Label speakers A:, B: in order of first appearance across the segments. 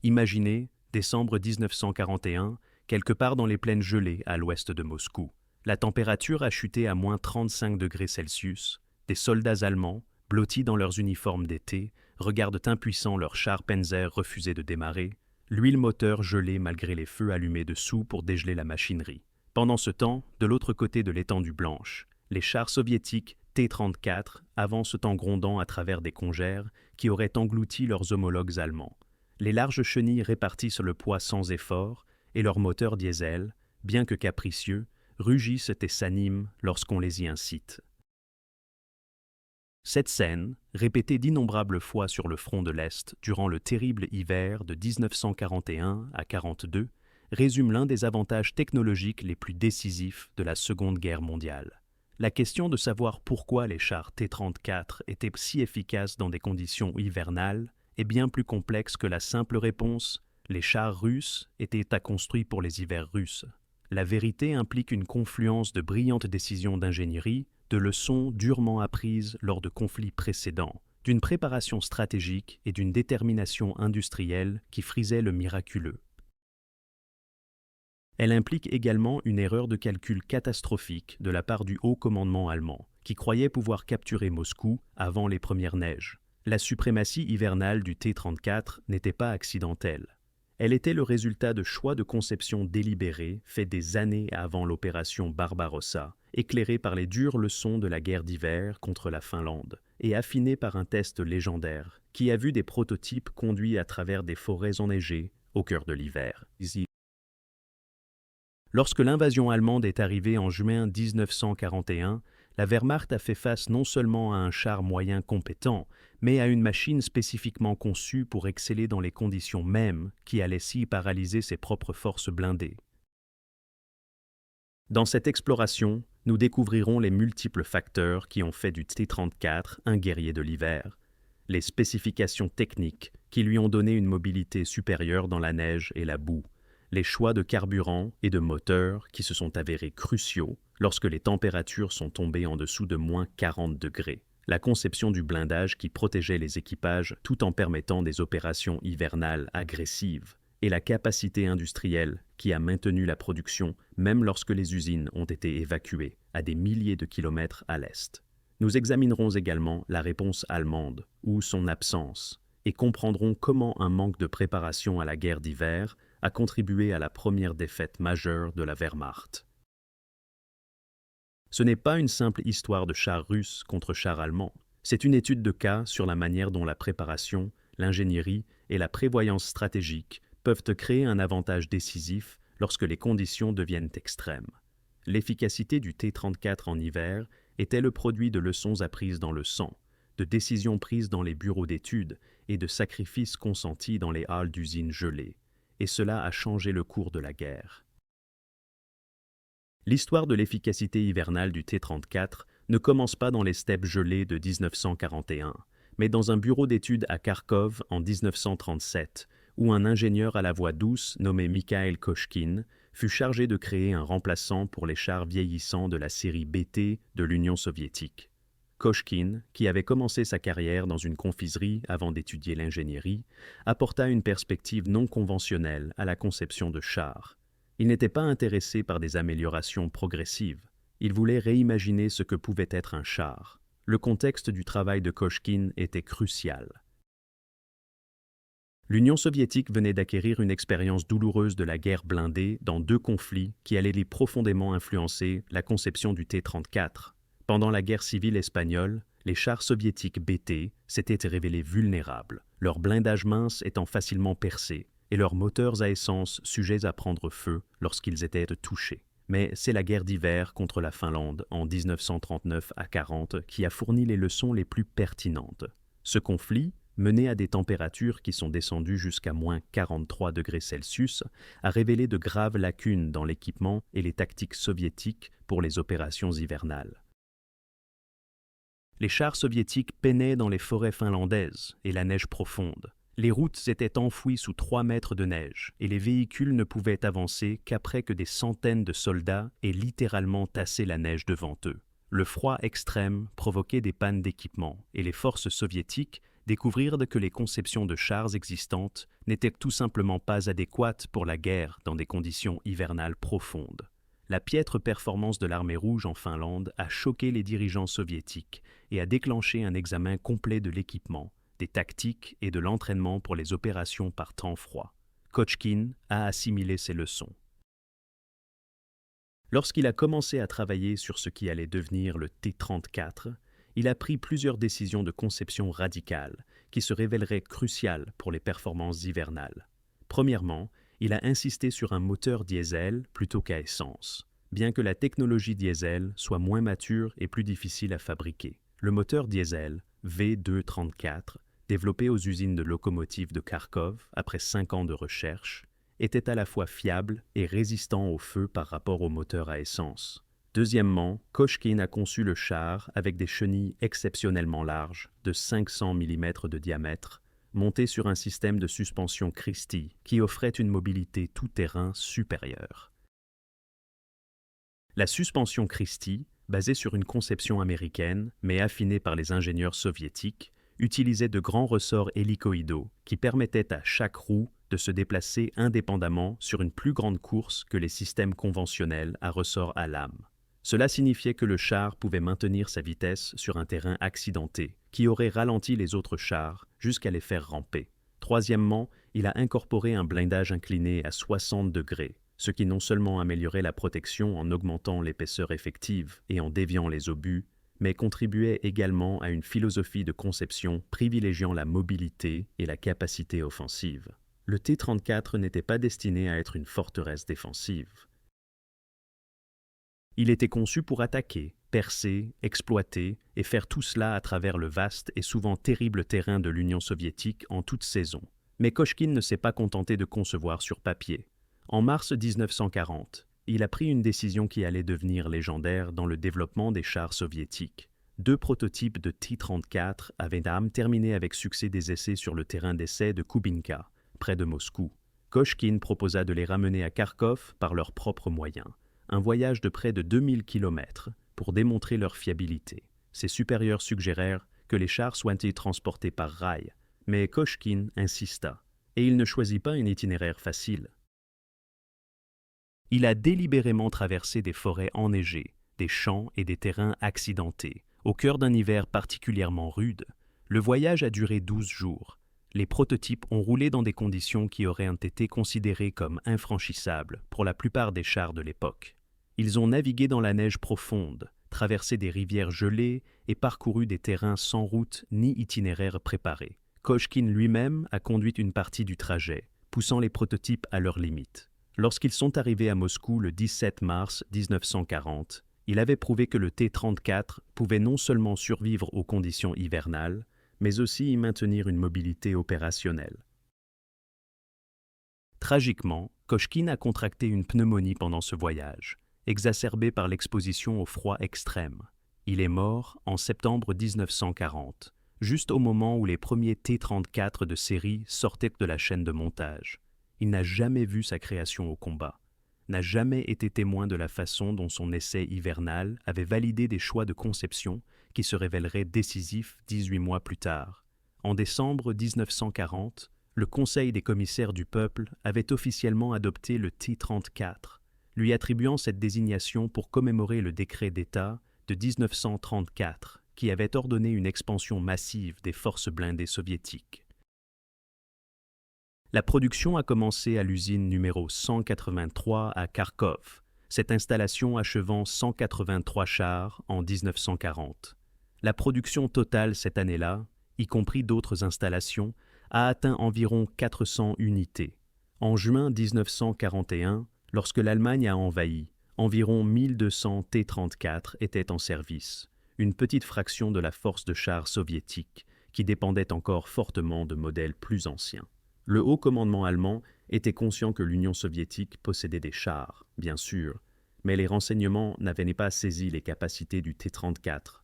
A: Imaginez, décembre 1941, quelque part dans les plaines gelées à l'ouest de Moscou. La température a chuté à moins 35 degrés Celsius. Des soldats allemands, blottis dans leurs uniformes d'été, regardent impuissants leurs chars Panzer refuser de démarrer, l'huile moteur gelée malgré les feux allumés dessous pour dégeler la machinerie. Pendant ce temps, de l'autre côté de l'étendue blanche, les chars soviétiques T-34 avancent en grondant à travers des congères qui auraient englouti leurs homologues allemands. Les larges chenilles répartissent le poids sans effort et leurs moteurs diesel, bien que capricieux, rugissent et s'animent lorsqu'on les y incite. Cette scène, répétée d'innombrables fois sur le front de l'Est durant le terrible hiver de 1941 à 42, résume l'un des avantages technologiques les plus décisifs de la Seconde Guerre mondiale. La question de savoir pourquoi les chars T-34 étaient si efficaces dans des conditions hivernales est bien plus complexe que la simple réponse « les chars russes étaient construits pour les hivers russes ». La vérité implique une confluence de brillantes décisions d'ingénierie, de leçons durement apprises lors de conflits précédents, d'une préparation stratégique et d'une détermination industrielle qui frisaient le miraculeux. Elle implique également une erreur de calcul catastrophique de la part du haut commandement allemand, qui croyait pouvoir capturer Moscou avant les premières neiges. La suprématie hivernale du T-34 n'était pas accidentelle. Elle était le résultat de choix de conception délibérés faits des années avant l'opération Barbarossa, éclairés par les dures leçons de la guerre d'hiver contre la Finlande, et affinés par un test légendaire qui a vu des prototypes conduits à travers des forêts enneigées au cœur de l'hiver. Lorsque l'invasion allemande est arrivée en juin 1941, la Wehrmacht a fait face non seulement à un char moyen compétent, mais à une machine spécifiquement conçue pour exceller dans les conditions mêmes qui allaient si paralyser ses propres forces blindées. Dans cette exploration, nous découvrirons les multiples facteurs qui ont fait du T-34 un guerrier de l'hiver, les spécifications techniques qui lui ont donné une mobilité supérieure dans la neige et la boue, les choix de carburant et de moteur qui se sont avérés cruciaux lorsque les températures sont tombées en dessous de moins 40 degrés, la conception du blindage qui protégeait les équipages tout en permettant des opérations hivernales agressives, et la capacité industrielle qui a maintenu la production même lorsque les usines ont été évacuées à des milliers de kilomètres à l'est. Nous examinerons également la réponse allemande, ou son absence, et comprendrons comment un manque de préparation à la guerre d'hiver a contribué à la première défaite majeure de la Wehrmacht. Ce n'est pas une simple histoire de chars russes contre chars allemands, c'est une étude de cas sur la manière dont la préparation, l'ingénierie et la prévoyance stratégique peuvent créer un avantage décisif lorsque les conditions deviennent extrêmes. L'efficacité du T-34 en hiver était le produit de leçons apprises dans le sang, de décisions prises dans les bureaux d'études et de sacrifices consentis dans les halles d'usines gelées, et cela a changé le cours de la guerre. L'histoire de l'efficacité hivernale du T-34 ne commence pas dans les steppes gelées de 1941, mais dans un bureau d'études à Kharkov en 1937, où un ingénieur à la voix douce nommé Mikhail Koshkin fut chargé de créer un remplaçant pour les chars vieillissants de la série BT de l'Union soviétique. Koshkin, qui avait commencé sa carrière dans une confiserie avant d'étudier l'ingénierie, apporta une perspective non conventionnelle à la conception de chars. Il n'était pas intéressé par des améliorations progressives. Il voulait réimaginer ce que pouvait être un char. Le contexte du travail de Koshkin était crucial. L'Union soviétique venait d'acquérir une expérience douloureuse de la guerre blindée dans deux conflits qui allaient profondément influencer la conception du T-34. Pendant la guerre civile espagnole, les chars soviétiques BT s'étaient révélés vulnérables, leur blindage mince étant facilement percé et leurs moteurs à essence sujets à prendre feu lorsqu'ils étaient touchés. Mais c'est la guerre d'hiver contre la Finlande en 1939 à 40 qui a fourni les leçons les plus pertinentes. Ce conflit, mené à des températures qui sont descendues jusqu'à moins 43 degrés Celsius, a révélé de graves lacunes dans l'équipement et les tactiques soviétiques pour les opérations hivernales. Les chars soviétiques peinaient dans les forêts finlandaises et la neige profonde. Les routes étaient enfouies sous 3 mètres de neige et les véhicules ne pouvaient avancer qu'après que des centaines de soldats aient littéralement tassé la neige devant eux. Le froid extrême provoquait des pannes d'équipement et les forces soviétiques découvrirent que les conceptions de chars existantes n'étaient tout simplement pas adéquates pour la guerre dans des conditions hivernales profondes. La piètre performance de l'armée rouge en Finlande a choqué les dirigeants soviétiques et a déclenché un examen complet de l'équipement, des tactiques et de l'entraînement pour les opérations par temps froid. Kochkin a assimilé ces leçons. Lorsqu'il a commencé à travailler sur ce qui allait devenir le T-34, il a pris plusieurs décisions de conception radicales qui se révéleraient cruciales pour les performances hivernales. Premièrement, il a insisté sur un moteur diesel plutôt qu'à essence, bien que la technologie diesel soit moins mature et plus difficile à fabriquer. Le moteur diesel V234, développé aux usines de locomotives de Kharkov après 5 ans de recherche, était à la fois fiable et résistant au feu par rapport au moteur à essence. Deuxièmement, Kochkin a conçu le char avec des chenilles exceptionnellement larges, de 500 mm de diamètre, montées sur un système de suspension Christie qui offrait une mobilité tout-terrain supérieure. La suspension Christie, basée sur une conception américaine, mais affinée par les ingénieurs soviétiques, utilisait de grands ressorts hélicoïdaux qui permettaient à chaque roue de se déplacer indépendamment sur une plus grande course que les systèmes conventionnels à ressort à lame. Cela signifiait que le char pouvait maintenir sa vitesse sur un terrain accidenté, qui aurait ralenti les autres chars jusqu'à les faire ramper. Troisièmement, il a incorporé un blindage incliné à 60 degrés, ce qui non seulement améliorait la protection en augmentant l'épaisseur effective et en déviant les obus, mais contribuait également à une philosophie de conception privilégiant la mobilité et la capacité offensive. Le T-34 n'était pas destiné à être une forteresse défensive. Il était conçu pour attaquer, percer, exploiter et faire tout cela à travers le vaste et souvent terrible terrain de l'Union soviétique en toute saison. Mais Kochkin ne s'est pas contenté de concevoir sur papier. En mars 1940, il a pris une décision qui allait devenir légendaire dans le développement des chars soviétiques. 2 prototypes de T-34 avaient terminé avec succès des essais sur le terrain d'essai de Kubinka, près de Moscou. Kochkin proposa de les ramener à Kharkov par leurs propres moyens. Un voyage de près de 2000 km pour démontrer leur fiabilité. Ses supérieurs suggérèrent que les chars soient transportés par rail, mais Kochkin insista, et il ne choisit pas un itinéraire facile. Il a délibérément traversé des forêts enneigées, des champs et des terrains accidentés, au cœur d'un hiver particulièrement rude. Le voyage a duré 12 jours. Les prototypes ont roulé dans des conditions qui auraient été considérées comme infranchissables pour la plupart des chars de l'époque. Ils ont navigué dans la neige profonde, traversé des rivières gelées et parcouru des terrains sans route ni itinéraire préparé. Kochkin lui-même a conduit une partie du trajet, poussant les prototypes à leurs limites. Lorsqu'ils sont arrivés à Moscou le 17 mars 1940, il avait prouvé que le T-34 pouvait non seulement survivre aux conditions hivernales, mais aussi y maintenir une mobilité opérationnelle. Tragiquement, Kochkin a contracté une pneumonie pendant ce voyage, exacerbée par l'exposition au froid extrême. Il est mort en septembre 1940, juste au moment où les premiers T-34 de série sortaient de la chaîne de montage. Il n'a jamais vu sa création au combat, n'a jamais été témoin de la façon dont son essai hivernal avait validé des choix de conception qui se révéleraient décisifs 18 mois plus tard. En décembre 1940, le Conseil des commissaires du peuple avait officiellement adopté le T-34, lui attribuant cette désignation pour commémorer le décret d'État de 1934 qui avait ordonné une expansion massive des forces blindées soviétiques. La production a commencé à l'usine numéro 183 à Kharkov, cette installation achevant 183 chars en 1940. La production totale cette année-là, y compris d'autres installations, a atteint environ 400 unités. En juin 1941, lorsque l'Allemagne a envahi, environ 1200 T-34 étaient en service, une petite fraction de la force de chars soviétique qui dépendait encore fortement de modèles plus anciens. Le haut commandement allemand était conscient que l'Union soviétique possédait des chars, bien sûr, mais les renseignements n'avaient pas saisi les capacités du T-34.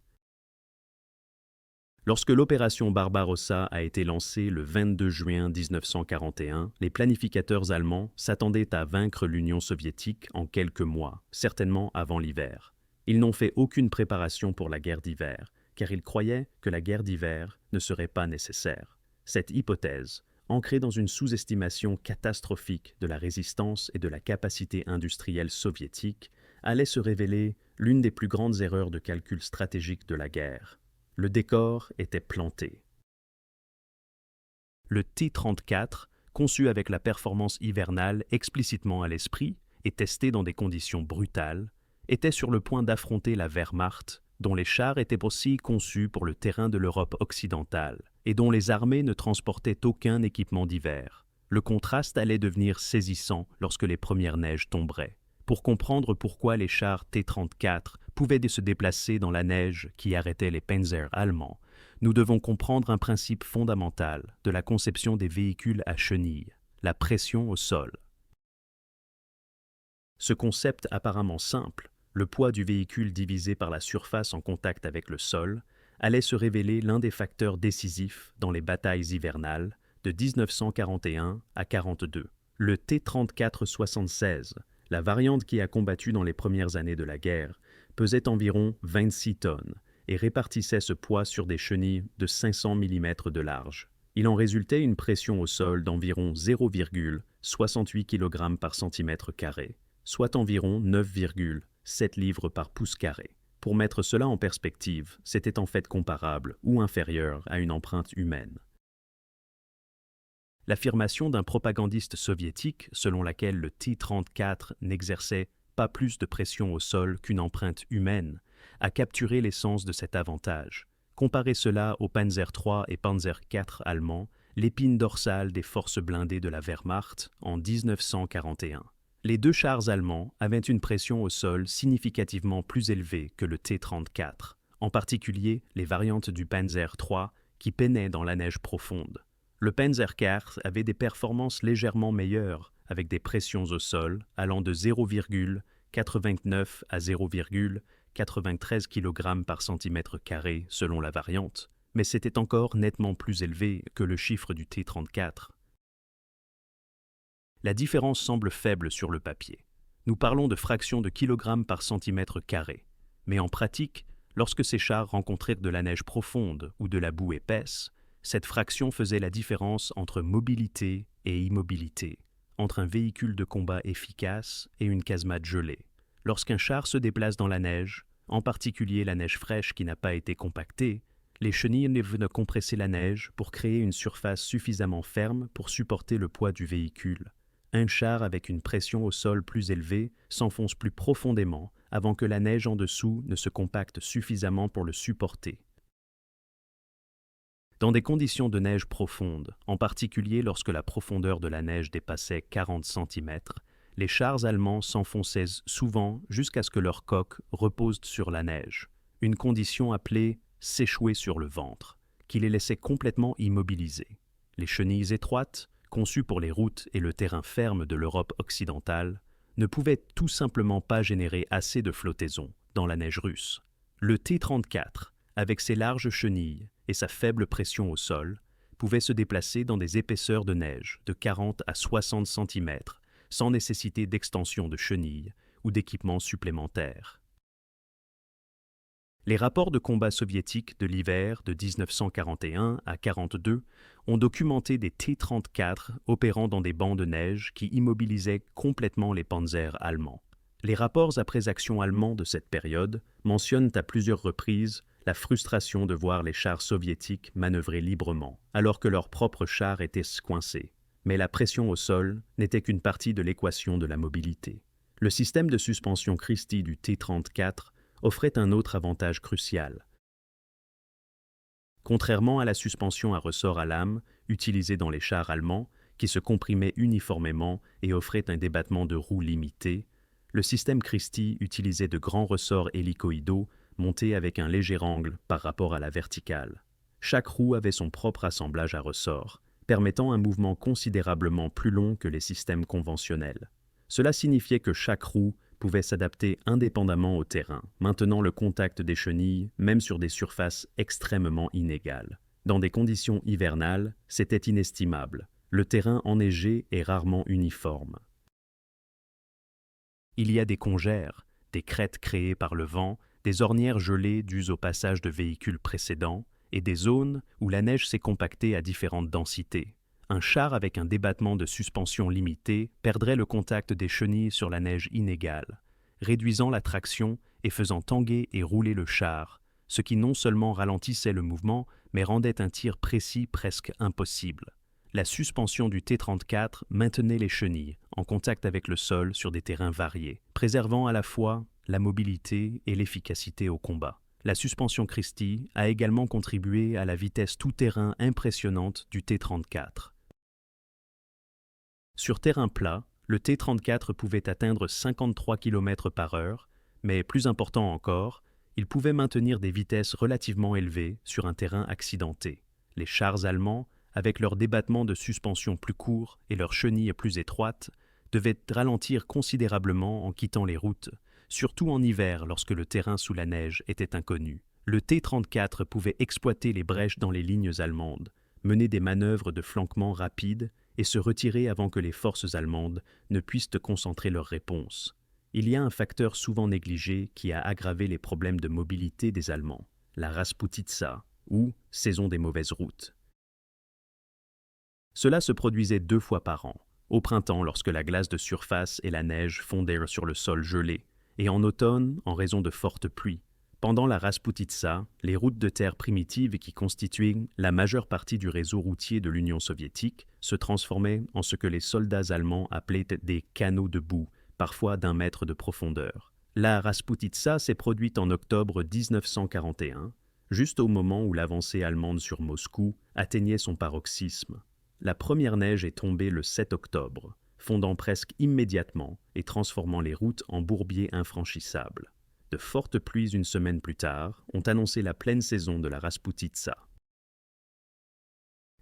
A: Lorsque l'opération Barbarossa a été lancée le 22 juin 1941, les planificateurs allemands s'attendaient à vaincre l'Union soviétique en quelques mois, certainement avant l'hiver. Ils n'ont fait aucune préparation pour la guerre d'hiver, car il croyait que la guerre d'hiver ne serait pas nécessaire. Cette hypothèse, ancrée dans une sous-estimation catastrophique de la résistance et de la capacité industrielle soviétique, allait se révéler l'une des plus grandes erreurs de calcul stratégique de la guerre. Le décor était planté. Le T-34, conçu avec la performance hivernale explicitement à l'esprit et testé dans des conditions brutales, était sur le point d'affronter la Wehrmacht, dont les chars étaient aussi conçus pour le terrain de l'Europe occidentale et dont les armées ne transportaient aucun équipement d'hiver. Le contraste allait devenir saisissant lorsque les premières neiges tomberaient. Pour comprendre pourquoi les chars T-34 pouvaient se déplacer dans la neige qui arrêtait les Panzers allemands, nous devons comprendre un principe fondamental de la conception des véhicules à chenilles, la pression au sol. Ce concept apparemment simple, le poids du véhicule divisé par la surface en contact avec le sol, allait se révéler l'un des facteurs décisifs dans les batailles hivernales de 1941 à 1942. Le T-34-76, la variante qui a combattu dans les premières années de la guerre, pesait environ 26 tonnes et répartissait ce poids sur des chenilles de 500 mm de large. Il en résultait une pression au sol d'environ 0,68 kg par centimètre carré, soit environ 9,7 livres par pouce carré. Pour mettre cela en perspective, c'était en fait comparable ou inférieur à une empreinte humaine. L'affirmation d'un propagandiste soviétique selon laquelle le T-34 n'exerçait pas plus de pression au sol qu'une empreinte humaine a capturé l'essence de cet avantage. Comparez cela aux Panzer III et Panzer IV allemands, l'épine dorsale des forces blindées de la Wehrmacht en 1941. Les deux chars allemands avaient une pression au sol significativement plus élevée que le T-34, en particulier les variantes du Panzer III qui peinaient dans la neige profonde. Le Panzer IV avait des performances légèrement meilleures, avec des pressions au sol allant de 0,89 à 0,93 kg par centimètre carré selon la variante, mais c'était encore nettement plus élevé que le chiffre du T-34. La différence semble faible sur le papier. Nous parlons de fractions de kilogrammes par centimètre carré, mais en pratique, lorsque ces chars rencontrèrent de la neige profonde ou de la boue épaisse, cette fraction faisait la différence entre mobilité et immobilité, entre un véhicule de combat efficace et une casemate gelée. Lorsqu'un char se déplace dans la neige, en particulier la neige fraîche qui n'a pas été compactée, les chenilles viennent compresser la neige pour créer une surface suffisamment ferme pour supporter le poids du véhicule. Un char avec une pression au sol plus élevée s'enfonce plus profondément avant que la neige en dessous ne se compacte suffisamment pour le supporter. Dans des conditions de neige profonde, en particulier lorsque la profondeur de la neige dépassait 40 cm, les chars allemands s'enfonçaient souvent jusqu'à ce que leur coque repose sur la neige, une condition appelée « s'échouer sur le ventre », qui les laissait complètement immobilisés. Les chenilles étroites, conçues pour les routes et le terrain ferme de l'Europe occidentale, ne pouvaient tout simplement pas générer assez de flottaison dans la neige russe. Le T-34, avec ses larges chenilles et sa faible pression au sol, pouvait se déplacer dans des épaisseurs de neige de 40 à 60 cm sans nécessité d'extension de chenilles ou d'équipements supplémentaires. Les rapports de combat soviétiques de l'hiver de 1941 à 1942 ont documenté des T-34 opérant dans des bancs de neige qui immobilisaient complètement les panzers allemands. Les rapports après action allemands de cette période mentionnent à plusieurs reprises la frustration de voir les chars soviétiques manœuvrer librement, alors que leurs propres chars étaient coincés. Mais la pression au sol n'était qu'une partie de l'équation de la mobilité. Le système de suspension Christie du T-34 offrait un autre avantage crucial. Contrairement à la suspension à ressort à lame utilisée dans les chars allemands, qui se comprimait uniformément et offrait un débattement de roues limité, le système Christie utilisait de grands ressorts hélicoïdaux montés avec un léger angle par rapport à la verticale. Chaque roue avait son propre assemblage à ressort, permettant un mouvement considérablement plus long que les systèmes conventionnels. Cela signifiait que chaque roue pouvait s'adapter indépendamment au terrain, maintenant le contact des chenilles, même sur des surfaces extrêmement inégales. Dans des conditions hivernales, c'était inestimable. Le terrain enneigé est rarement uniforme. Il y a des congères, des crêtes créées par le vent, des ornières gelées dues au passage de véhicules précédents et des zones où la neige s'est compactée à différentes densités. Un char avec un débattement de suspension limité perdrait le contact des chenilles sur la neige inégale, réduisant la traction et faisant tanguer et rouler le char, ce qui non seulement ralentissait le mouvement, mais rendait un tir précis presque impossible. La suspension du T-34 maintenait les chenilles en contact avec le sol sur des terrains variés, préservant à la fois la mobilité et l'efficacité au combat. La suspension Christie a également contribué à la vitesse tout-terrain impressionnante du T-34. Sur terrain plat, le T-34 pouvait atteindre 53 km/h, mais plus important encore, il pouvait maintenir des vitesses relativement élevées sur un terrain accidenté. Les chars allemands, avec leur débattement de suspension plus court et leurs chenilles plus étroites, devaient ralentir considérablement en quittant les routes, surtout en hiver lorsque le terrain sous la neige était inconnu. Le T-34 pouvait exploiter les brèches dans les lignes allemandes, mener des manœuvres de flanquement rapides et se retirer avant que les forces allemandes ne puissent concentrer leur réponse. Il y a un facteur souvent négligé qui a aggravé les problèmes de mobilité des Allemands, la Rasputitsa, ou saison des mauvaises routes. Cela se produisait 2 fois par an, au printemps lorsque la glace de surface et la neige fondaient sur le sol gelé, et en automne en raison de fortes pluies. Pendant la Rasputitsa, les routes de terre primitives qui constituaient la majeure partie du réseau routier de l'Union soviétique se transformaient en ce que les soldats allemands appelaient des canaux de boue, parfois d'1 mètre de profondeur. La Rasputitsa s'est produite en octobre 1941, juste au moment où l'avancée allemande sur Moscou atteignait son paroxysme. La première neige est tombée le 7 octobre, fondant presque immédiatement et transformant les routes en bourbiers infranchissables. De fortes pluies une semaine plus tard ont annoncé la pleine saison de la Rasputitsa.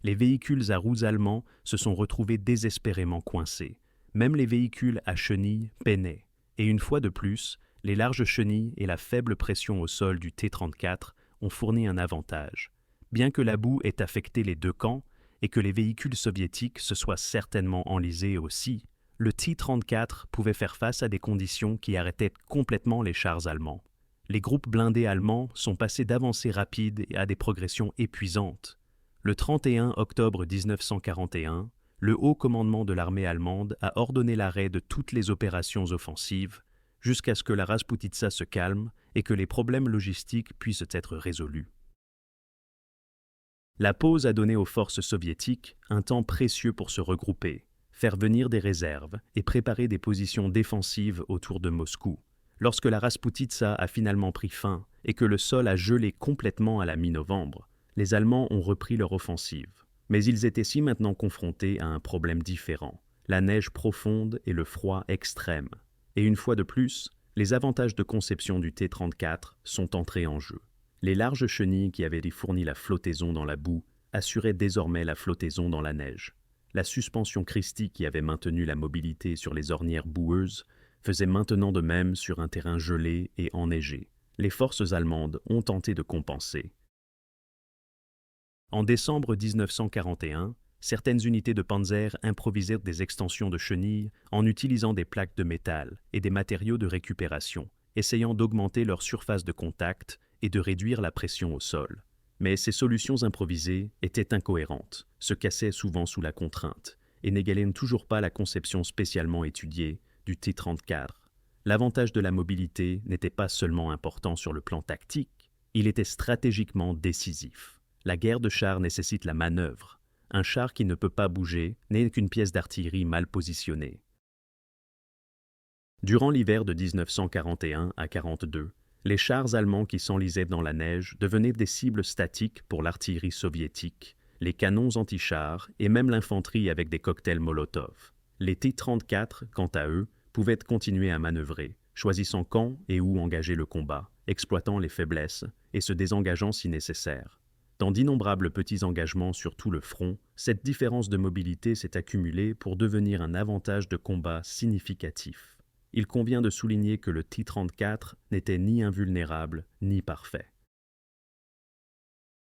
A: Les véhicules à roues allemands se sont retrouvés désespérément coincés. Même les véhicules à chenilles peinaient. Et une fois de plus, les larges chenilles et la faible pression au sol du T-34 ont fourni un avantage. Bien que la boue ait affecté les 2 camps et que les véhicules soviétiques se soient certainement enlisés aussi, le T-34 pouvait faire face à des conditions qui arrêtaient complètement les chars allemands. Les groupes blindés allemands sont passés d'avancées rapides à des progressions épuisantes. Le 31 octobre 1941, le haut commandement de l'armée allemande a ordonné l'arrêt de toutes les opérations offensives jusqu'à ce que la Rasputitsa se calme et que les problèmes logistiques puissent être résolus. La pause a donné aux forces soviétiques un temps précieux pour se regrouper, faire venir des réserves et préparer des positions défensives autour de Moscou. Lorsque la Rasputitsa a finalement pris fin et que le sol a gelé complètement à la mi-novembre, les Allemands ont repris leur offensive. Mais ils étaient si maintenant confrontés à un problème différent, la neige profonde et le froid extrême. Et une fois de plus, les avantages de conception du T-34 sont entrés en jeu. Les larges chenilles qui avaient fourni la flottaison dans la boue assuraient désormais la flottaison dans la neige. La suspension Christie qui avait maintenu la mobilité sur les ornières boueuses faisait maintenant de même sur un terrain gelé et enneigé. Les forces allemandes ont tenté de compenser. En décembre 1941, certaines unités de Panzer improvisèrent des extensions de chenilles en utilisant des plaques de métal et des matériaux de récupération, essayant d'augmenter leur surface de contact et de réduire la pression au sol. Mais ces solutions improvisées étaient incohérentes, se cassaient souvent sous la contrainte et n'égalaient toujours pas la conception spécialement étudiée du T-34. L'avantage de la mobilité n'était pas seulement important sur le plan tactique, il était stratégiquement décisif. La guerre de chars nécessite la manœuvre. Un char qui ne peut pas bouger n'est qu'une pièce d'artillerie mal positionnée. Durant l'hiver de 1941 à 1942, les chars allemands qui s'enlisaient dans la neige devenaient des cibles statiques pour l'artillerie soviétique, les canons anti-chars et même l'infanterie avec des cocktails Molotov. Les T-34, quant à eux, pouvaient continuer à manœuvrer, choisissant quand et où engager le combat, exploitant les faiblesses et se désengageant si nécessaire. Dans d'innombrables petits engagements sur tout le front, cette différence de mobilité s'est accumulée pour devenir un avantage de combat significatif. Il convient de souligner que le T-34 n'était ni invulnérable ni parfait.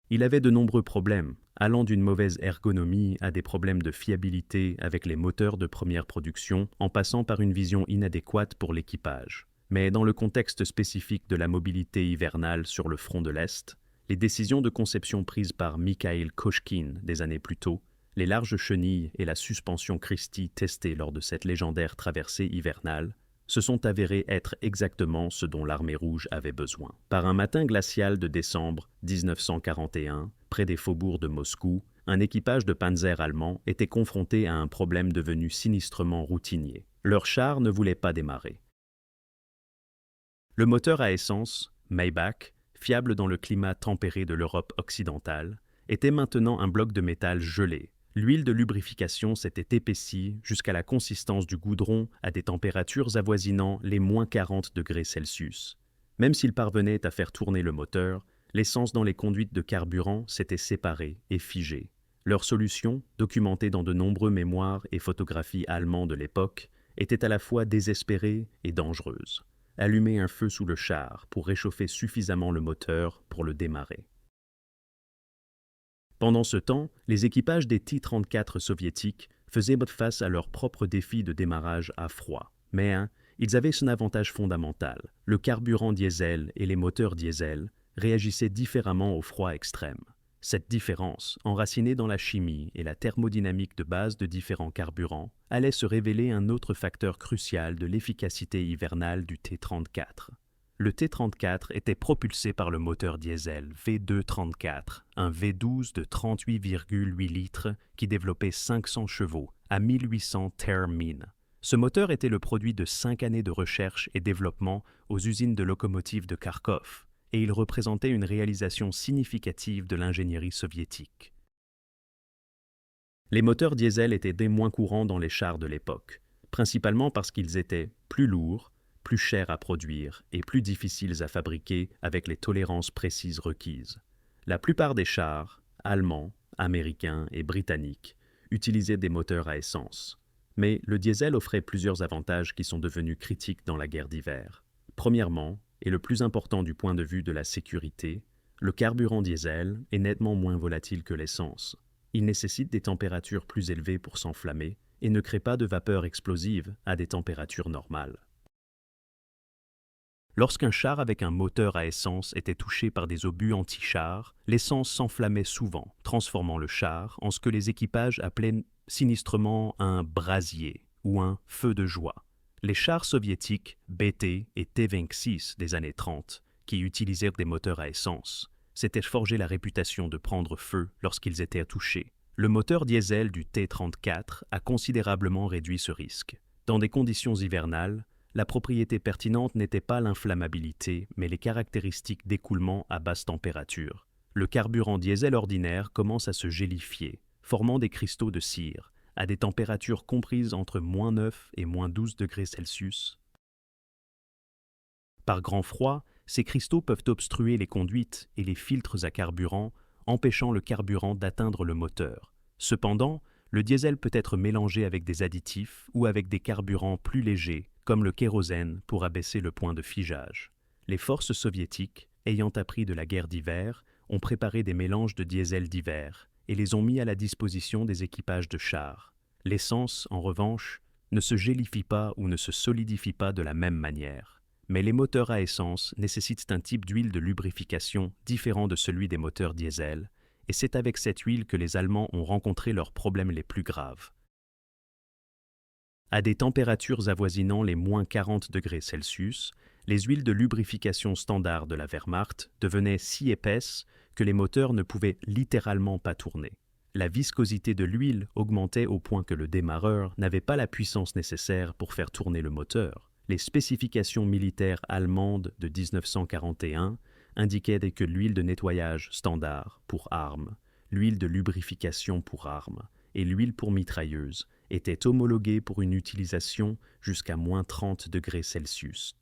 A: Il avait de nombreux problèmes, allant d'une mauvaise ergonomie à des problèmes de fiabilité avec les moteurs de première production, en passant par une vision inadéquate pour l'équipage. Mais dans le contexte spécifique de la mobilité hivernale sur le front de l'Est, les décisions de conception prises par Mikhail Koshkin des années plus tôt, les larges chenilles et la suspension Christie testée lors de cette légendaire traversée hivernale, se sont avérées être exactement ce dont l'armée rouge avait besoin. Par un matin glacial de décembre 1941, près des faubourgs de Moscou, un équipage de panzer allemand était confronté à un problème devenu sinistrement routinier. Leur char ne voulait pas démarrer. Le moteur à essence, Maybach, fiable dans le climat tempéré de l'Europe occidentale, était maintenant un bloc de métal gelé. L'huile de lubrification s'était épaissie jusqu'à la consistance du goudron à des températures avoisinant les -40 °C. Même s'il parvenait à faire tourner le moteur, l'essence dans les conduites de carburant s'était séparée et figée. Leur solution, documentée dans de nombreux mémoires et photographies allemands de l'époque, était à la fois désespérée et dangereuse. Allumer un feu sous le char pour réchauffer suffisamment le moteur pour le démarrer. Pendant ce temps, les équipages des T-34 soviétiques faisaient face à leur propre défi de démarrage à froid. Mais ils avaient un avantage fondamental. Le carburant diesel et les moteurs diesel réagissaient différemment au froid extrême. Cette différence, enracinée dans la chimie et la thermodynamique de base de différents carburants, allait se révéler un autre facteur crucial de l'efficacité hivernale du T-34. Le T-34 était propulsé par le moteur diesel V234, un V12 de 38,8 litres qui développait 500 chevaux à 1800 Termin. Ce moteur était le produit de 5 années de recherche et développement aux usines de locomotives de Kharkov, et il représentait une réalisation significative de l'ingénierie soviétique. Les moteurs diesel étaient des moins courants dans les chars de l'époque, principalement parce qu'ils étaient plus lourds, plus chers à produire et plus difficiles à fabriquer avec les tolérances précises requises. La plupart des chars, allemands, américains et britanniques, utilisaient des moteurs à essence. Mais le diesel offrait plusieurs avantages qui sont devenus critiques dans la guerre d'hiver. Premièrement, et le plus important du point de vue de la sécurité, le carburant diesel est nettement moins volatile que l'essence. Il nécessite des températures plus élevées pour s'enflammer et ne crée pas de vapeur explosive à des températures normales. Lorsqu'un char avec un moteur à essence était touché par des obus anti-chars, l'essence s'enflammait souvent, transformant le char en ce que les équipages appelaient sinistrement un brasier ou un feu de joie. Les chars soviétiques BT et T-26 des années 30, qui utilisèrent des moteurs à essence, s'étaient forgé la réputation de prendre feu lorsqu'ils étaient touchés. Le moteur diesel du T-34 a considérablement réduit ce risque. Dans des conditions hivernales, la propriété pertinente n'était pas l'inflammabilité, mais les caractéristiques d'écoulement à basse température. Le carburant diesel ordinaire commence à se gélifier, formant des cristaux de cire, à des températures comprises entre -9 et -12 °C. Par grand froid, ces cristaux peuvent obstruer les conduites et les filtres à carburant, empêchant le carburant d'atteindre le moteur. Cependant, le diesel peut être mélangé avec des additifs ou avec des carburants plus légers, comme le kérosène, pour abaisser le point de figeage. Les forces soviétiques, ayant appris de la guerre d'hiver, ont préparé des mélanges de diesel divers et les ont mis à la disposition des équipages de chars. L'essence, en revanche, ne se gélifie pas ou ne se solidifie pas de la même manière. Mais les moteurs à essence nécessitent un type d'huile de lubrification différent de celui des moteurs diesel, et c'est avec cette huile que les Allemands ont rencontré leurs problèmes les plus graves. À des températures avoisinant les -40 °C, les huiles de lubrification standard de la Wehrmacht devenaient si épaisses que les moteurs ne pouvaient littéralement pas tourner. La viscosité de l'huile augmentait au point que le démarreur n'avait pas la puissance nécessaire pour faire tourner le moteur. Les spécifications militaires allemandes de 1941 indiquaient que l'huile de nettoyage standard pour armes, l'huile de lubrification pour armes et l'huile pour mitrailleuse étaient homologuées pour une utilisation jusqu'à -30 °C.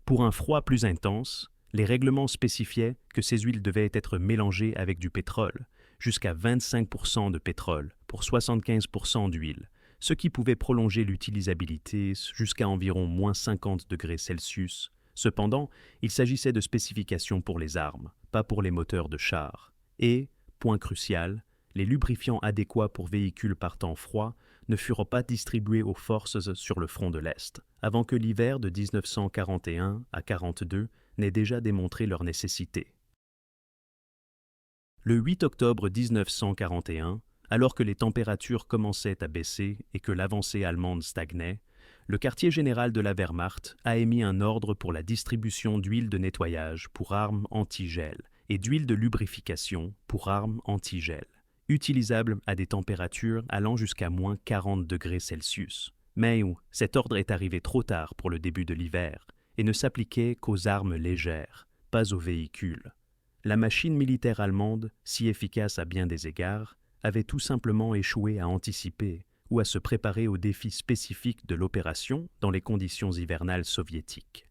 A: Pour un froid plus intense, les règlements spécifiaient que ces huiles devaient être mélangées avec du pétrole, jusqu'à 25% de pétrole pour 75% d'huile, ce qui pouvait prolonger l'utilisabilité jusqu'à environ -50 °C. Cependant, il s'agissait de spécifications pour les armes, pas pour les moteurs de chars. Et, point crucial, les lubrifiants adéquats pour véhicules partant froid ne furent pas distribués aux forces sur le front de l'Est, avant que l'hiver de 1941 à 42 n'ait déjà démontré leur nécessité. Le 8 octobre 1941, alors que les températures commençaient à baisser et que l'avancée allemande stagnait, le quartier général de la Wehrmacht a émis un ordre pour la distribution d'huile de nettoyage pour armes anti-gel et d'huile de lubrification pour armes anti-gel, utilisables à des températures allant jusqu'à moins 40 degrés Celsius. Mais cet ordre est arrivé trop tard pour le début de l'hiver et ne s'appliquait qu'aux armes légères, pas aux véhicules. La machine militaire allemande, si efficace à bien des égards, avait tout simplement échoué à anticiper ou à se préparer aux défis spécifiques de l'opération dans les conditions hivernales soviétiques.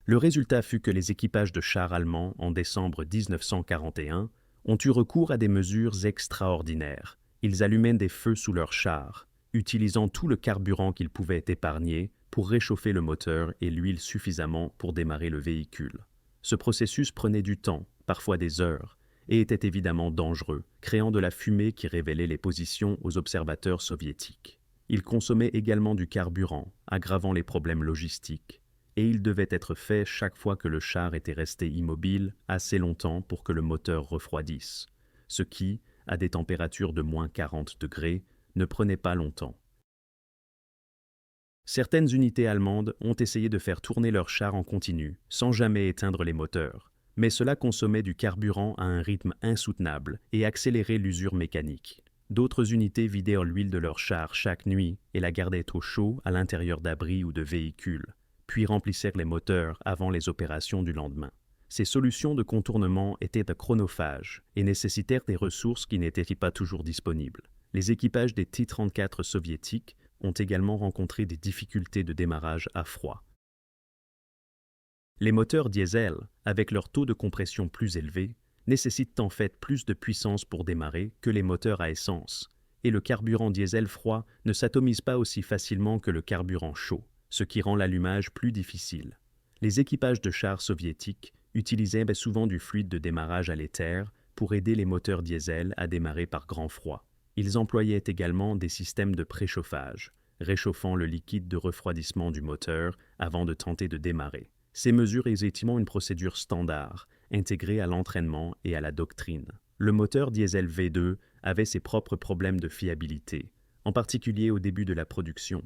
A: Le résultat fut que les équipages de chars allemands, en décembre 1941, ont eu recours à des mesures extraordinaires. Ils allumaient des feux sous leurs chars, utilisant tout le carburant qu'ils pouvaient épargner pour réchauffer le moteur et l'huile suffisamment pour démarrer le véhicule. Ce processus prenait du temps, parfois des heures, et était évidemment dangereux, créant de la fumée qui révélait les positions aux observateurs soviétiques. Il consommait également du carburant, aggravant les problèmes logistiques, et il devait être fait chaque fois que le char était resté immobile assez longtemps pour que le moteur refroidisse, ce qui, à des températures de moins 40 degrés, ne prenait pas longtemps. Certaines unités allemandes ont essayé de faire tourner leurs chars en continu, sans jamais éteindre les moteurs, mais cela consommait du carburant à un rythme insoutenable et accélérait l'usure mécanique. D'autres unités vidèrent l'huile de leurs chars chaque nuit et la gardaient au chaud à l'intérieur d'abris ou de véhicules, puis remplissèrent les moteurs avant les opérations du lendemain. Ces solutions de contournement étaient chronophages et nécessitèrent des ressources qui n'étaient pas toujours disponibles. Les équipages des T-34 soviétiques ont également rencontré des difficultés de démarrage à froid. Les moteurs diesel, avec leur taux de compression plus élevé, nécessitent en fait plus de puissance pour démarrer que les moteurs à essence, et le carburant diesel froid ne s'atomise pas aussi facilement que le carburant chaud, ce qui rend l'allumage plus difficile. Les équipages de chars soviétiques utilisaient souvent du fluide de démarrage à l'éther pour aider les moteurs diesel à démarrer par grand froid. Ils employaient également des systèmes de préchauffage, réchauffant le liquide de refroidissement du moteur avant de tenter de démarrer. Ces mesures étaient effectivement une procédure standard, intégrée à l'entraînement et à la doctrine. Le moteur diesel V2 avait ses propres problèmes de fiabilité, en particulier au début de la production.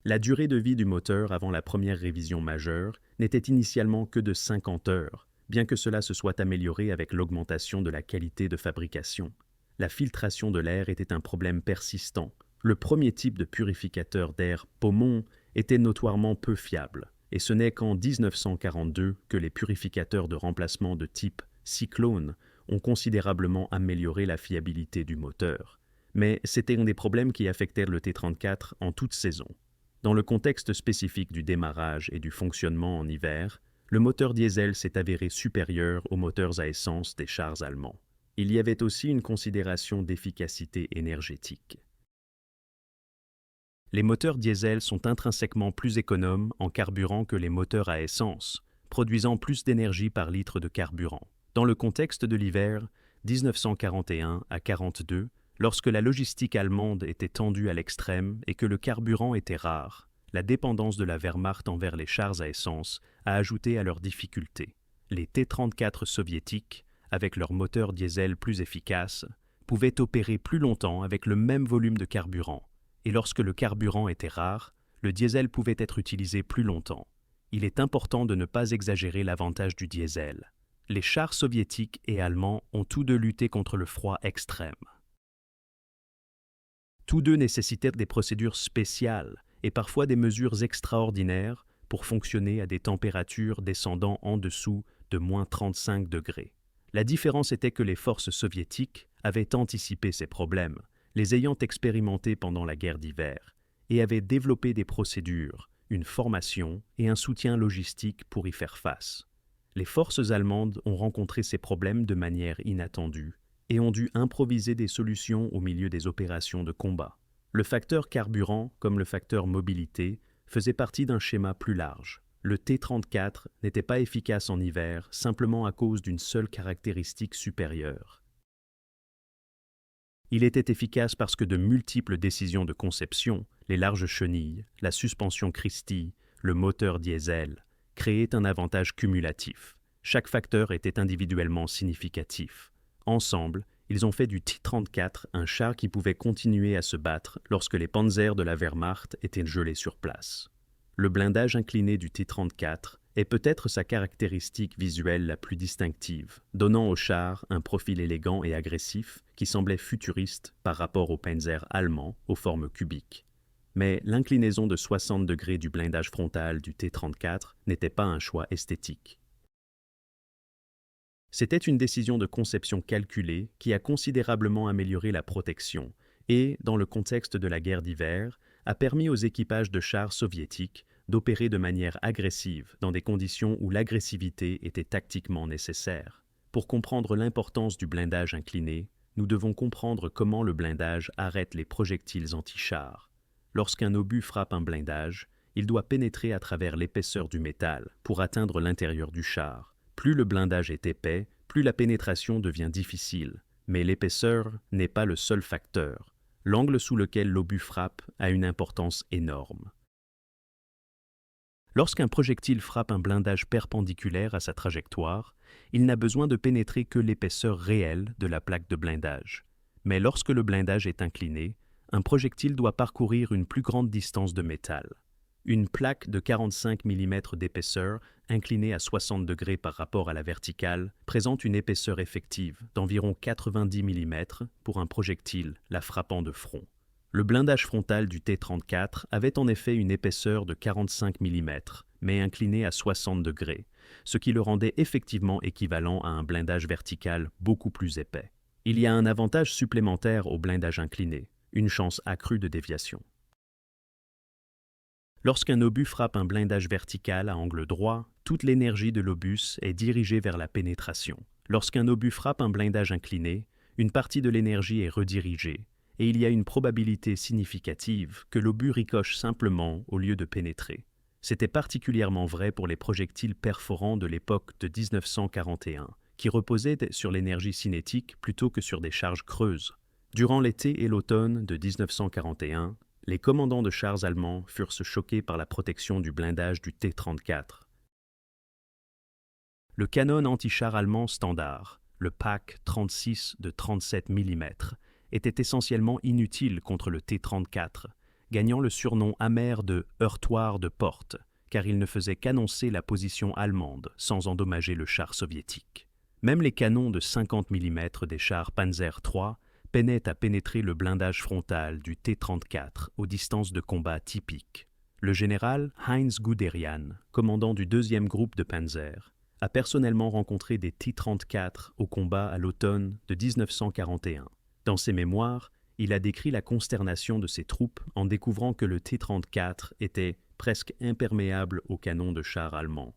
A: La durée de vie du moteur avant la première révision majeure n'était initialement que de 50 heures, bien que cela se soit amélioré avec l'augmentation de la qualité de fabrication. La filtration de l'air était un problème persistant. Le premier type de purificateur d'air Pomon était notoirement peu fiable, et ce n'est qu'en 1942 que les purificateurs de remplacement de type Cyclone ont considérablement amélioré la fiabilité du moteur. Mais c'était un des problèmes qui affectèrent le T-34 en toute saison. Dans le contexte spécifique du démarrage et du fonctionnement en hiver, le moteur diesel s'est avéré supérieur aux moteurs à essence des chars allemands. Il y avait aussi une considération d'efficacité énergétique. Les moteurs diesel sont intrinsèquement plus économes en carburant que les moteurs à essence, produisant plus d'énergie par litre de carburant. Dans le contexte de l'hiver 1941 à 42, lorsque la logistique allemande était tendue à l'extrême et que le carburant était rare, la dépendance de la Wehrmacht envers les chars à essence a ajouté à leurs difficultés. Les T-34 soviétiques, avec leurs moteurs diesel plus efficaces, pouvaient opérer plus longtemps avec le même volume de carburant, et lorsque le carburant était rare, le diesel pouvait être utilisé plus longtemps. Il est important de ne pas exagérer l'avantage du diesel. Les chars soviétiques et allemands ont tous deux lutté contre le froid extrême. Tous deux nécessitaient des procédures spéciales et parfois des mesures extraordinaires pour fonctionner à des températures descendant en dessous de moins 35 degrés. La différence était que les forces soviétiques avaient anticipé ces problèmes, les ayant expérimentés pendant la guerre d'hiver, et avaient développé des procédures, une formation et un soutien logistique pour y faire face. Les forces allemandes ont rencontré ces problèmes de manière inattendue et ont dû improviser des solutions au milieu des opérations de combat. Le facteur carburant, comme le facteur mobilité, faisait partie d'un schéma plus large. Le T-34 n'était pas efficace en hiver simplement à cause d'une seule caractéristique supérieure. Il était efficace parce que de multiples décisions de conception, les larges chenilles, la suspension Christie, le moteur diesel, créaient un avantage cumulatif. Chaque facteur était individuellement significatif. Ensemble, ils ont fait du T-34 un char qui pouvait continuer à se battre lorsque les panzers de la Wehrmacht étaient gelés sur place. Le blindage incliné du T-34 est peut-être sa caractéristique visuelle la plus distinctive, donnant au char un profil élégant et agressif qui semblait futuriste par rapport au Panzer allemand aux formes cubiques. Mais l'inclinaison de 60 degrés du blindage frontal du T-34 n'était pas un choix esthétique. C'était une décision de conception calculée qui a considérablement amélioré la protection et, dans le contexte de la guerre d'hiver, a permis aux équipages de chars soviétiques d'opérer de manière agressive dans des conditions où l'agressivité était tactiquement nécessaire. Pour comprendre l'importance du blindage incliné, nous devons comprendre comment le blindage arrête les projectiles anti-chars. Lorsqu'un obus frappe un blindage, il doit pénétrer à travers l'épaisseur du métal pour atteindre l'intérieur du char. Plus le blindage est épais, plus la pénétration devient difficile. Mais l'épaisseur n'est pas le seul facteur. L'angle sous lequel l'obus frappe a une importance énorme. Lorsqu'un projectile frappe un blindage perpendiculaire à sa trajectoire, il n'a besoin de pénétrer que l'épaisseur réelle de la plaque de blindage. Mais lorsque le blindage est incliné, un projectile doit parcourir une plus grande distance de métal. Une plaque de 45 mm d'épaisseur, inclinée à 60 degrés par rapport à la verticale, présente une épaisseur effective d'environ 90 mm pour un projectile la frappant de front. Le blindage frontal du T-34 avait en effet une épaisseur de 45 mm, mais incliné à 60 degrés, ce qui le rendait effectivement équivalent à un blindage vertical beaucoup plus épais. Il y a un avantage supplémentaire au blindage incliné, une chance accrue de déviation. Lorsqu'un obus frappe un blindage vertical à angle droit, toute l'énergie de l'obus est dirigée vers la pénétration. Lorsqu'un obus frappe un blindage incliné, une partie de l'énergie est redirigée, et il y a une probabilité significative que l'obus ricoche simplement au lieu de pénétrer. C'était particulièrement vrai pour les projectiles perforants de l'époque de 1941, qui reposaient sur l'énergie cinétique plutôt que sur des charges creuses. Durant l'été et l'automne de 1941, les commandants de chars allemands furent choqués par la protection du blindage du T-34. Le canon anti-char allemand standard, le PaK 36 de 37 mm, était essentiellement inutile contre le T-34, gagnant le surnom amer de « heurtoir de porte », car il ne faisait qu'annoncer la position allemande sans endommager le char soviétique. Même les canons de 50 mm des chars Panzer III peinaient à pénétrer le blindage frontal du T-34 aux distances de combat typiques. Le général Heinz Guderian, commandant du 2e groupe de Panzer, a personnellement rencontré des T-34 au combat à l'automne de 1941. Dans ses mémoires, il a décrit la consternation de ses troupes en découvrant que le T-34 était presque imperméable aux canons de chars allemands.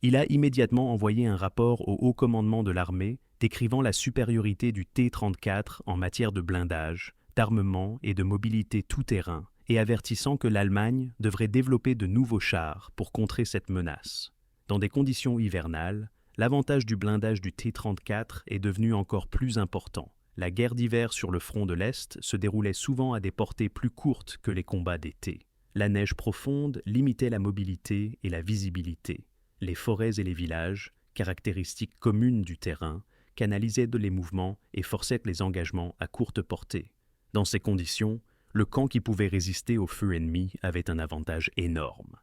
A: Il a immédiatement envoyé un rapport au haut commandement de l'armée décrivant la supériorité du T-34 en matière de blindage, d'armement et de mobilité tout-terrain, et avertissant que l'Allemagne devrait développer de nouveaux chars pour contrer cette menace. Dans des conditions hivernales, l'avantage du blindage du T-34 est devenu encore plus important. La guerre d'hiver sur le front de l'Est se déroulait souvent à des portées plus courtes que les combats d'été. La neige profonde limitait la mobilité et la visibilité. Les forêts et les villages, caractéristiques communes du terrain, canalisaient les mouvements et forçaient les engagements à courte portée. Dans ces conditions, le camp qui pouvait résister au feu ennemi avait un avantage énorme.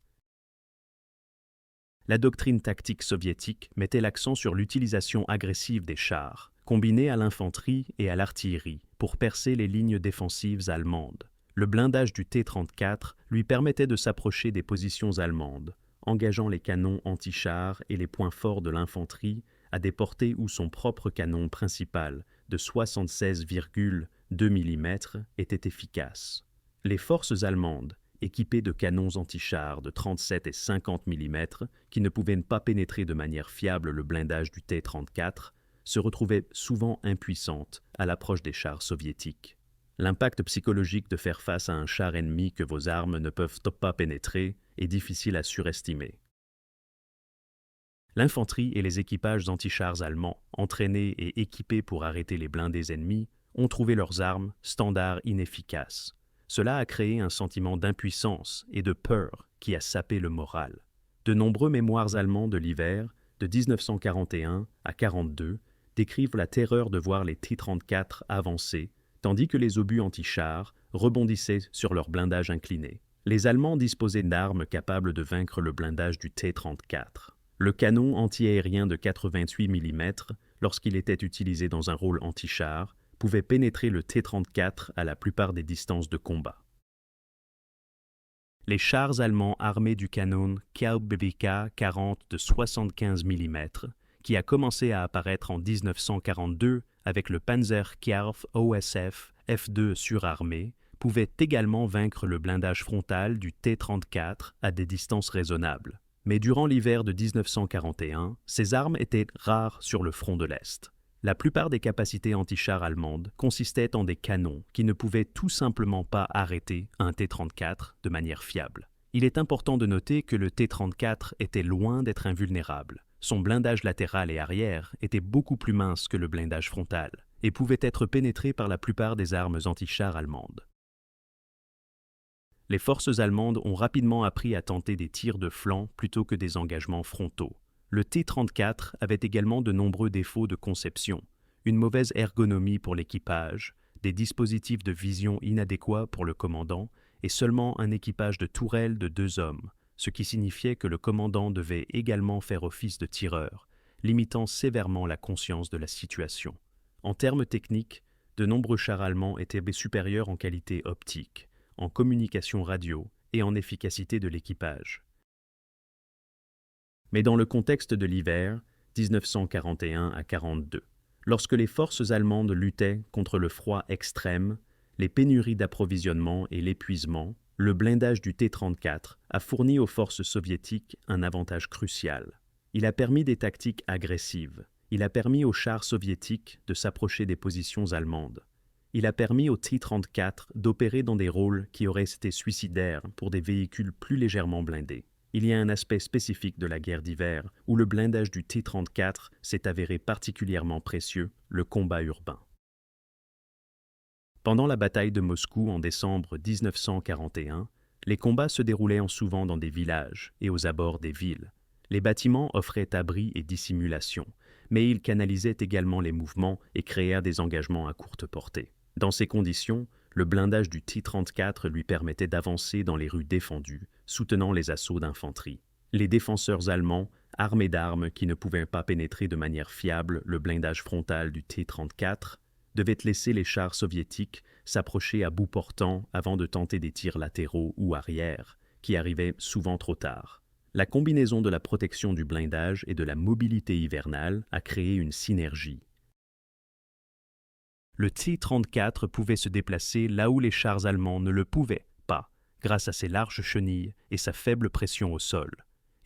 A: La doctrine tactique soviétique mettait l'accent sur l'utilisation agressive des chars, combinée à l'infanterie et à l'artillerie, pour percer les lignes défensives allemandes. Le blindage du T-34 lui permettait de s'approcher des positions allemandes, engageant les canons anti-chars et les points forts de l'infanterie à des portées où son propre canon principal, de 76,2 mm, était efficace. Les forces allemandes, équipées de canons anti-chars de 37 et 50 mm, qui ne pouvaient pas pénétrer de manière fiable le blindage du T-34, se retrouvaient souvent impuissantes à l'approche des chars soviétiques. L'impact psychologique de faire face à un char ennemi que vos armes ne peuvent pas pénétrer est difficile à surestimer. L'infanterie et les équipages antichars allemands, entraînés et équipés pour arrêter les blindés ennemis, ont trouvé leurs armes, standards inefficaces. Cela a créé un sentiment d'impuissance et de peur qui a sapé le moral. De nombreux mémoires allemands de l'hiver, de 1941 à 1942, décrivent la terreur de voir les T-34 avancer, tandis que les obus antichars rebondissaient sur leur blindage incliné. Les Allemands disposaient d'armes capables de vaincre le blindage du T-34. Le canon antiaérien de 88 mm, lorsqu'il était utilisé dans un rôle antichar, pouvait pénétrer le T-34 à la plupart des distances de combat. Les chars allemands armés du canon Kaubewika 40 de 75 mm, qui a commencé à apparaître en 1942 avec le Panzerkampf OSF F2 surarmé, pouvaient également vaincre le blindage frontal du T-34 à des distances raisonnables. Mais durant l'hiver de 1941, ces armes étaient rares sur le front de l'Est. La plupart des capacités antichars allemandes consistaient en des canons qui ne pouvaient tout simplement pas arrêter un T-34 de manière fiable. Il est important de noter que le T-34 était loin d'être invulnérable. Son blindage latéral et arrière était beaucoup plus mince que le blindage frontal et pouvait être pénétré par la plupart des armes antichars allemandes. Les forces allemandes ont rapidement appris à tenter des tirs de flanc plutôt que des engagements frontaux. Le T-34 avait également de nombreux défauts de conception, une mauvaise ergonomie pour l'équipage, des dispositifs de vision inadéquats pour le commandant et seulement un équipage de tourelles de 2 hommes, ce qui signifiait que le commandant devait également faire office de tireur, limitant sévèrement la conscience de la situation. En termes techniques, de nombreux chars allemands étaient supérieurs en qualité optique, en communication radio et en efficacité de l'équipage. Mais dans le contexte de l'hiver, 1941 à 1942, lorsque les forces allemandes luttaient contre le froid extrême, les pénuries d'approvisionnement et l'épuisement, le blindage du T-34 a fourni aux forces soviétiques un avantage crucial. Il a permis des tactiques agressives. Il a permis aux chars soviétiques de s'approcher des positions allemandes. Il a permis au T-34 d'opérer dans des rôles qui auraient été suicidaires pour des véhicules plus légèrement blindés. Il y a un aspect spécifique de la guerre d'hiver où le blindage du T-34 s'est avéré particulièrement précieux, le combat urbain. Pendant la bataille de Moscou en décembre 1941, les combats se déroulaient souvent dans des villages et aux abords des villes. Les bâtiments offraient abri et dissimulation, mais ils canalisaient également les mouvements et créèrent des engagements à courte portée. Dans ces conditions, le blindage du T-34 lui permettait d'avancer dans les rues défendues, soutenant les assauts d'infanterie. Les défenseurs allemands, armés d'armes qui ne pouvaient pas pénétrer de manière fiable le blindage frontal du T-34, devaient laisser les chars soviétiques s'approcher à bout portant avant de tenter des tirs latéraux ou arrière, qui arrivaient souvent trop tard. La combinaison de la protection du blindage et de la mobilité hivernale a créé une synergie. Le T-34 pouvait se déplacer là où les chars allemands ne le pouvaient pas, grâce à ses larges chenilles et sa faible pression au sol.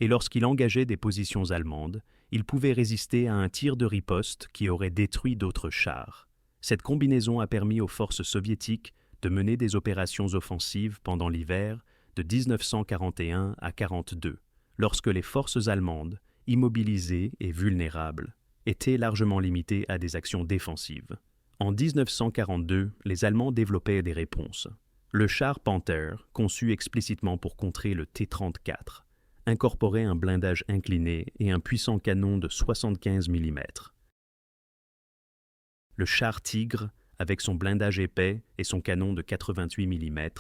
A: Et lorsqu'il engageait des positions allemandes, il pouvait résister à un tir de riposte qui aurait détruit d'autres chars. Cette combinaison a permis aux forces soviétiques de mener des opérations offensives pendant l'hiver de 1941 à 1942, lorsque les forces allemandes, immobilisées et vulnérables, étaient largement limitées à des actions défensives. En 1942, les Allemands développaient des réponses. Le char Panther, conçu explicitement pour contrer le T-34, incorporait un blindage incliné et un puissant canon de 75 mm. Le char Tigre, avec son blindage épais et son canon de 88 mm,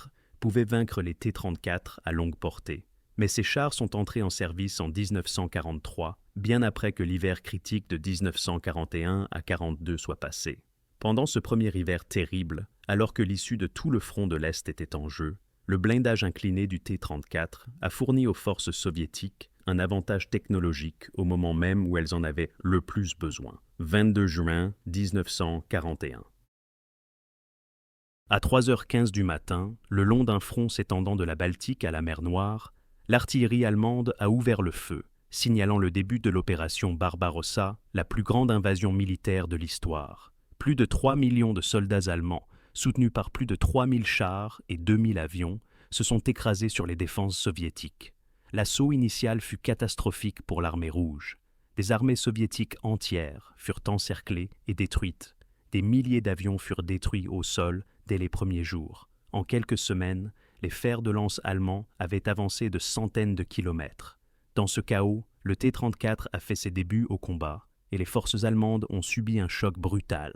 A: pouvait vaincre les T-34 à longue portée. Mais ces chars sont entrés en service en 1943, bien après que l'hiver critique de 1941 à 1942 soit passé. Pendant ce premier hiver terrible, alors que l'issue de tout le front de l'Est était en jeu, le blindage incliné du T-34 a fourni aux forces soviétiques un avantage technologique au moment même où elles en avaient le plus besoin. 22 juin 1941. À 3h15 du matin, le long d'un front s'étendant de la Baltique à la mer Noire, l'artillerie allemande a ouvert le feu, signalant le début de l'opération Barbarossa, la plus grande invasion militaire de l'histoire. Plus de 3 millions de soldats allemands, soutenus par plus de 3000 chars et 2000 avions, se sont écrasés sur les défenses soviétiques. L'assaut initial fut catastrophique pour l'armée rouge. des armées soviétiques entières furent encerclées et détruites. Des milliers d'avions furent détruits au sol dès les premiers jours. En quelques semaines, les fers de lance allemands avaient avancé de centaines de kilomètres. Dans ce chaos, le T-34 a fait ses débuts au combat et les forces allemandes ont subi un choc brutal.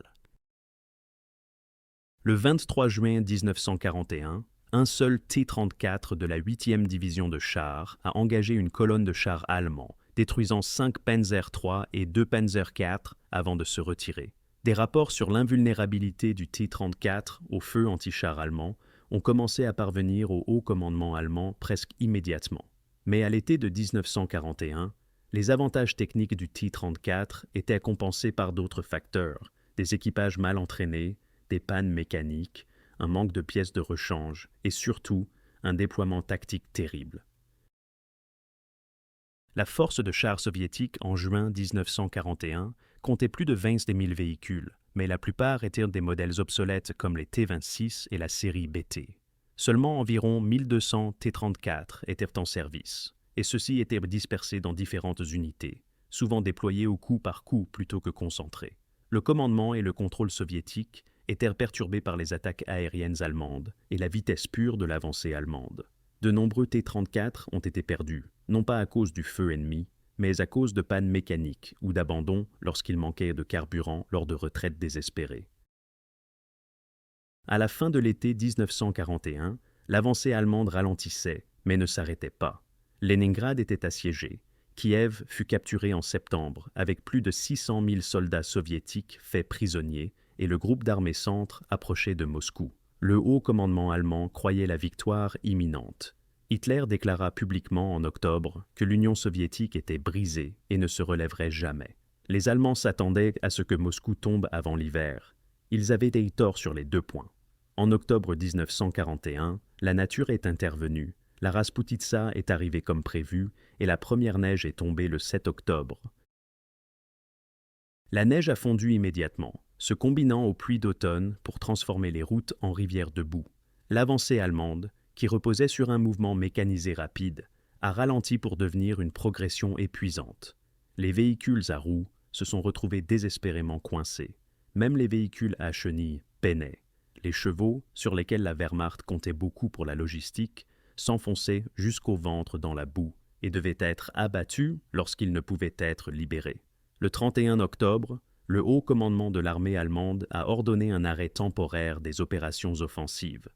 A: Le 23 juin 1941, un seul T-34 de la 8e division de chars a engagé une colonne de chars allemands, détruisant 5 Panzer III et 2 Panzer IV avant de se retirer. Des rapports sur l'invulnérabilité du T-34 au feu anti-char allemand ont commencé à parvenir au haut commandement allemand presque immédiatement. Mais à l'été de 1941, les avantages techniques du T-34 étaient compensés par d'autres facteurs, des équipages mal entraînés, des pannes mécaniques, un manque de pièces de rechange et surtout un déploiement tactique terrible. La force de chars soviétique en juin 1941 comptait plus de 20 000 véhicules, mais la plupart étaient des modèles obsolètes comme les T-26 et la série BT. Seulement environ 1200 T-34 étaient en service, et ceux-ci étaient dispersés dans différentes unités, souvent déployés au coup par coup plutôt que concentrés. Le commandement et le contrôle soviétiques étaient perturbés par les attaques aériennes allemandes et la vitesse pure de l'avancée allemande. De nombreux T-34 ont été perdus, non pas à cause du feu ennemi, mais à cause de pannes mécaniques ou d'abandon lorsqu'il manquait de carburant lors de retraites désespérées. À la fin de l'été 1941, l'avancée allemande ralentissait, mais ne s'arrêtait pas. Leningrad était assiégée. Kiev fut capturée en septembre avec plus de 600 000 soldats soviétiques faits prisonniers et le groupe d'armées centre approchait de Moscou. Le haut commandement allemand croyait la victoire imminente. Hitler déclara publiquement en octobre que l'Union soviétique était brisée et ne se relèverait jamais. Les Allemands s'attendaient à ce que Moscou tombe avant l'hiver. Ils avaient été torts sur les 2 points. En octobre 1941, la nature est intervenue. La Rasputitsa est arrivée comme prévu et la première neige est tombée le 7 octobre. La neige a fondu immédiatement, se combinant aux pluies d'automne pour transformer les routes en rivières de boue. L'avancée allemande, qui reposait sur un mouvement mécanisé rapide, a ralenti pour devenir une progression épuisante. Les véhicules à roues se sont retrouvés désespérément coincés. Même les véhicules à chenilles peinaient. Les chevaux, sur lesquels la Wehrmacht comptait beaucoup pour la logistique, s'enfonçaient jusqu'au ventre dans la boue et devaient être abattus lorsqu'ils ne pouvaient être libérés. Le 31 octobre, le haut commandement de l'armée allemande a ordonné un arrêt temporaire des opérations offensives.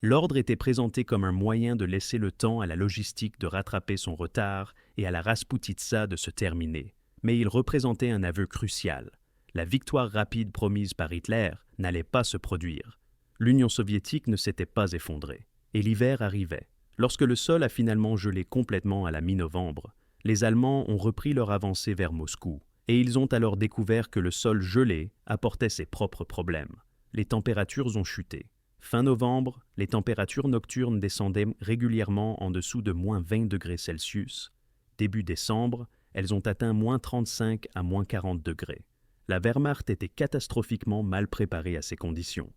A: L'ordre était présenté comme un moyen de laisser le temps à la logistique de rattraper son retard et à la Rasputitsa de se terminer, mais il représentait un aveu crucial. La victoire rapide promise par Hitler n'allait pas se produire. L'Union soviétique ne s'était pas effondrée, et l'hiver arrivait. Lorsque le sol a finalement gelé complètement à la mi-novembre, les Allemands ont repris leur avancée vers Moscou, et ils ont alors découvert que le sol gelé apportait ses propres problèmes. Les températures ont chuté. Fin novembre, les températures nocturnes descendaient régulièrement en dessous de moins 20 degrés Celsius. Début décembre, elles ont atteint moins 35 à moins 40 degrés. La Wehrmacht était catastrophiquement mal préparée à ces conditions.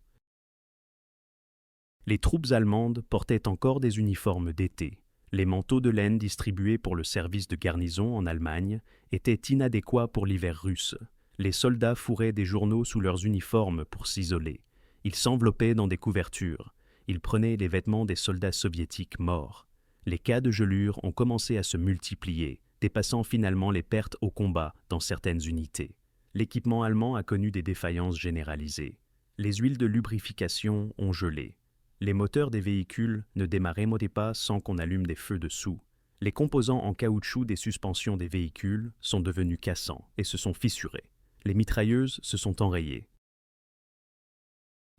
A: Les troupes allemandes portaient encore des uniformes d'été. Les manteaux de laine distribués pour le service de garnison en Allemagne étaient inadéquats pour l'hiver russe. Les soldats fourraient des journaux sous leurs uniformes pour s'isoler. Ils s'enveloppaient dans des couvertures. Ils prenaient les vêtements des soldats soviétiques morts. Les cas de gelure ont commencé à se multiplier, dépassant finalement les pertes au combat dans certaines unités. L'équipement allemand a connu des défaillances généralisées. Les huiles de lubrification ont gelé. Les moteurs des véhicules ne démarraient pas sans qu'on allume des feux dessous. Les composants en caoutchouc des suspensions des véhicules sont devenus cassants et se sont fissurés. Les mitrailleuses se sont enrayées.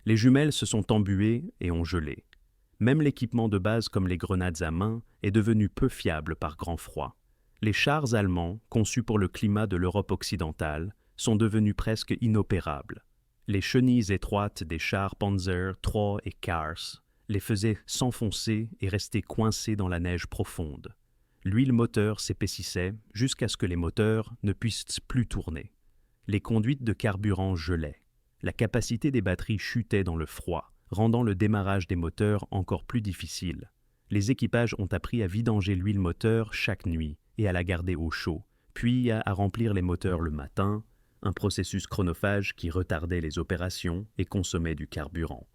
A: Les jumelles se sont embuées et ont gelé. Même l'équipement de base comme les grenades à main est devenu peu fiable par grand froid. Les chars allemands, conçus pour le climat de l'Europe occidentale, sont devenus presque inopérables. Les chenilles étroites des chars Panzer III et Kars les faisaient s'enfoncer et rester coincés dans la neige profonde. L'huile moteur s'épaississait jusqu'à ce que les moteurs ne puissent plus tourner. Les conduites de carburant gelaient. La capacité des batteries chutait dans le froid, rendant le démarrage des moteurs encore plus difficile. Les équipages ont appris à vidanger l'huile moteur chaque nuit et à la garder au chaud, puis à remplir les moteurs le matin, un processus chronophage qui retardait les opérations et consommait du carburant.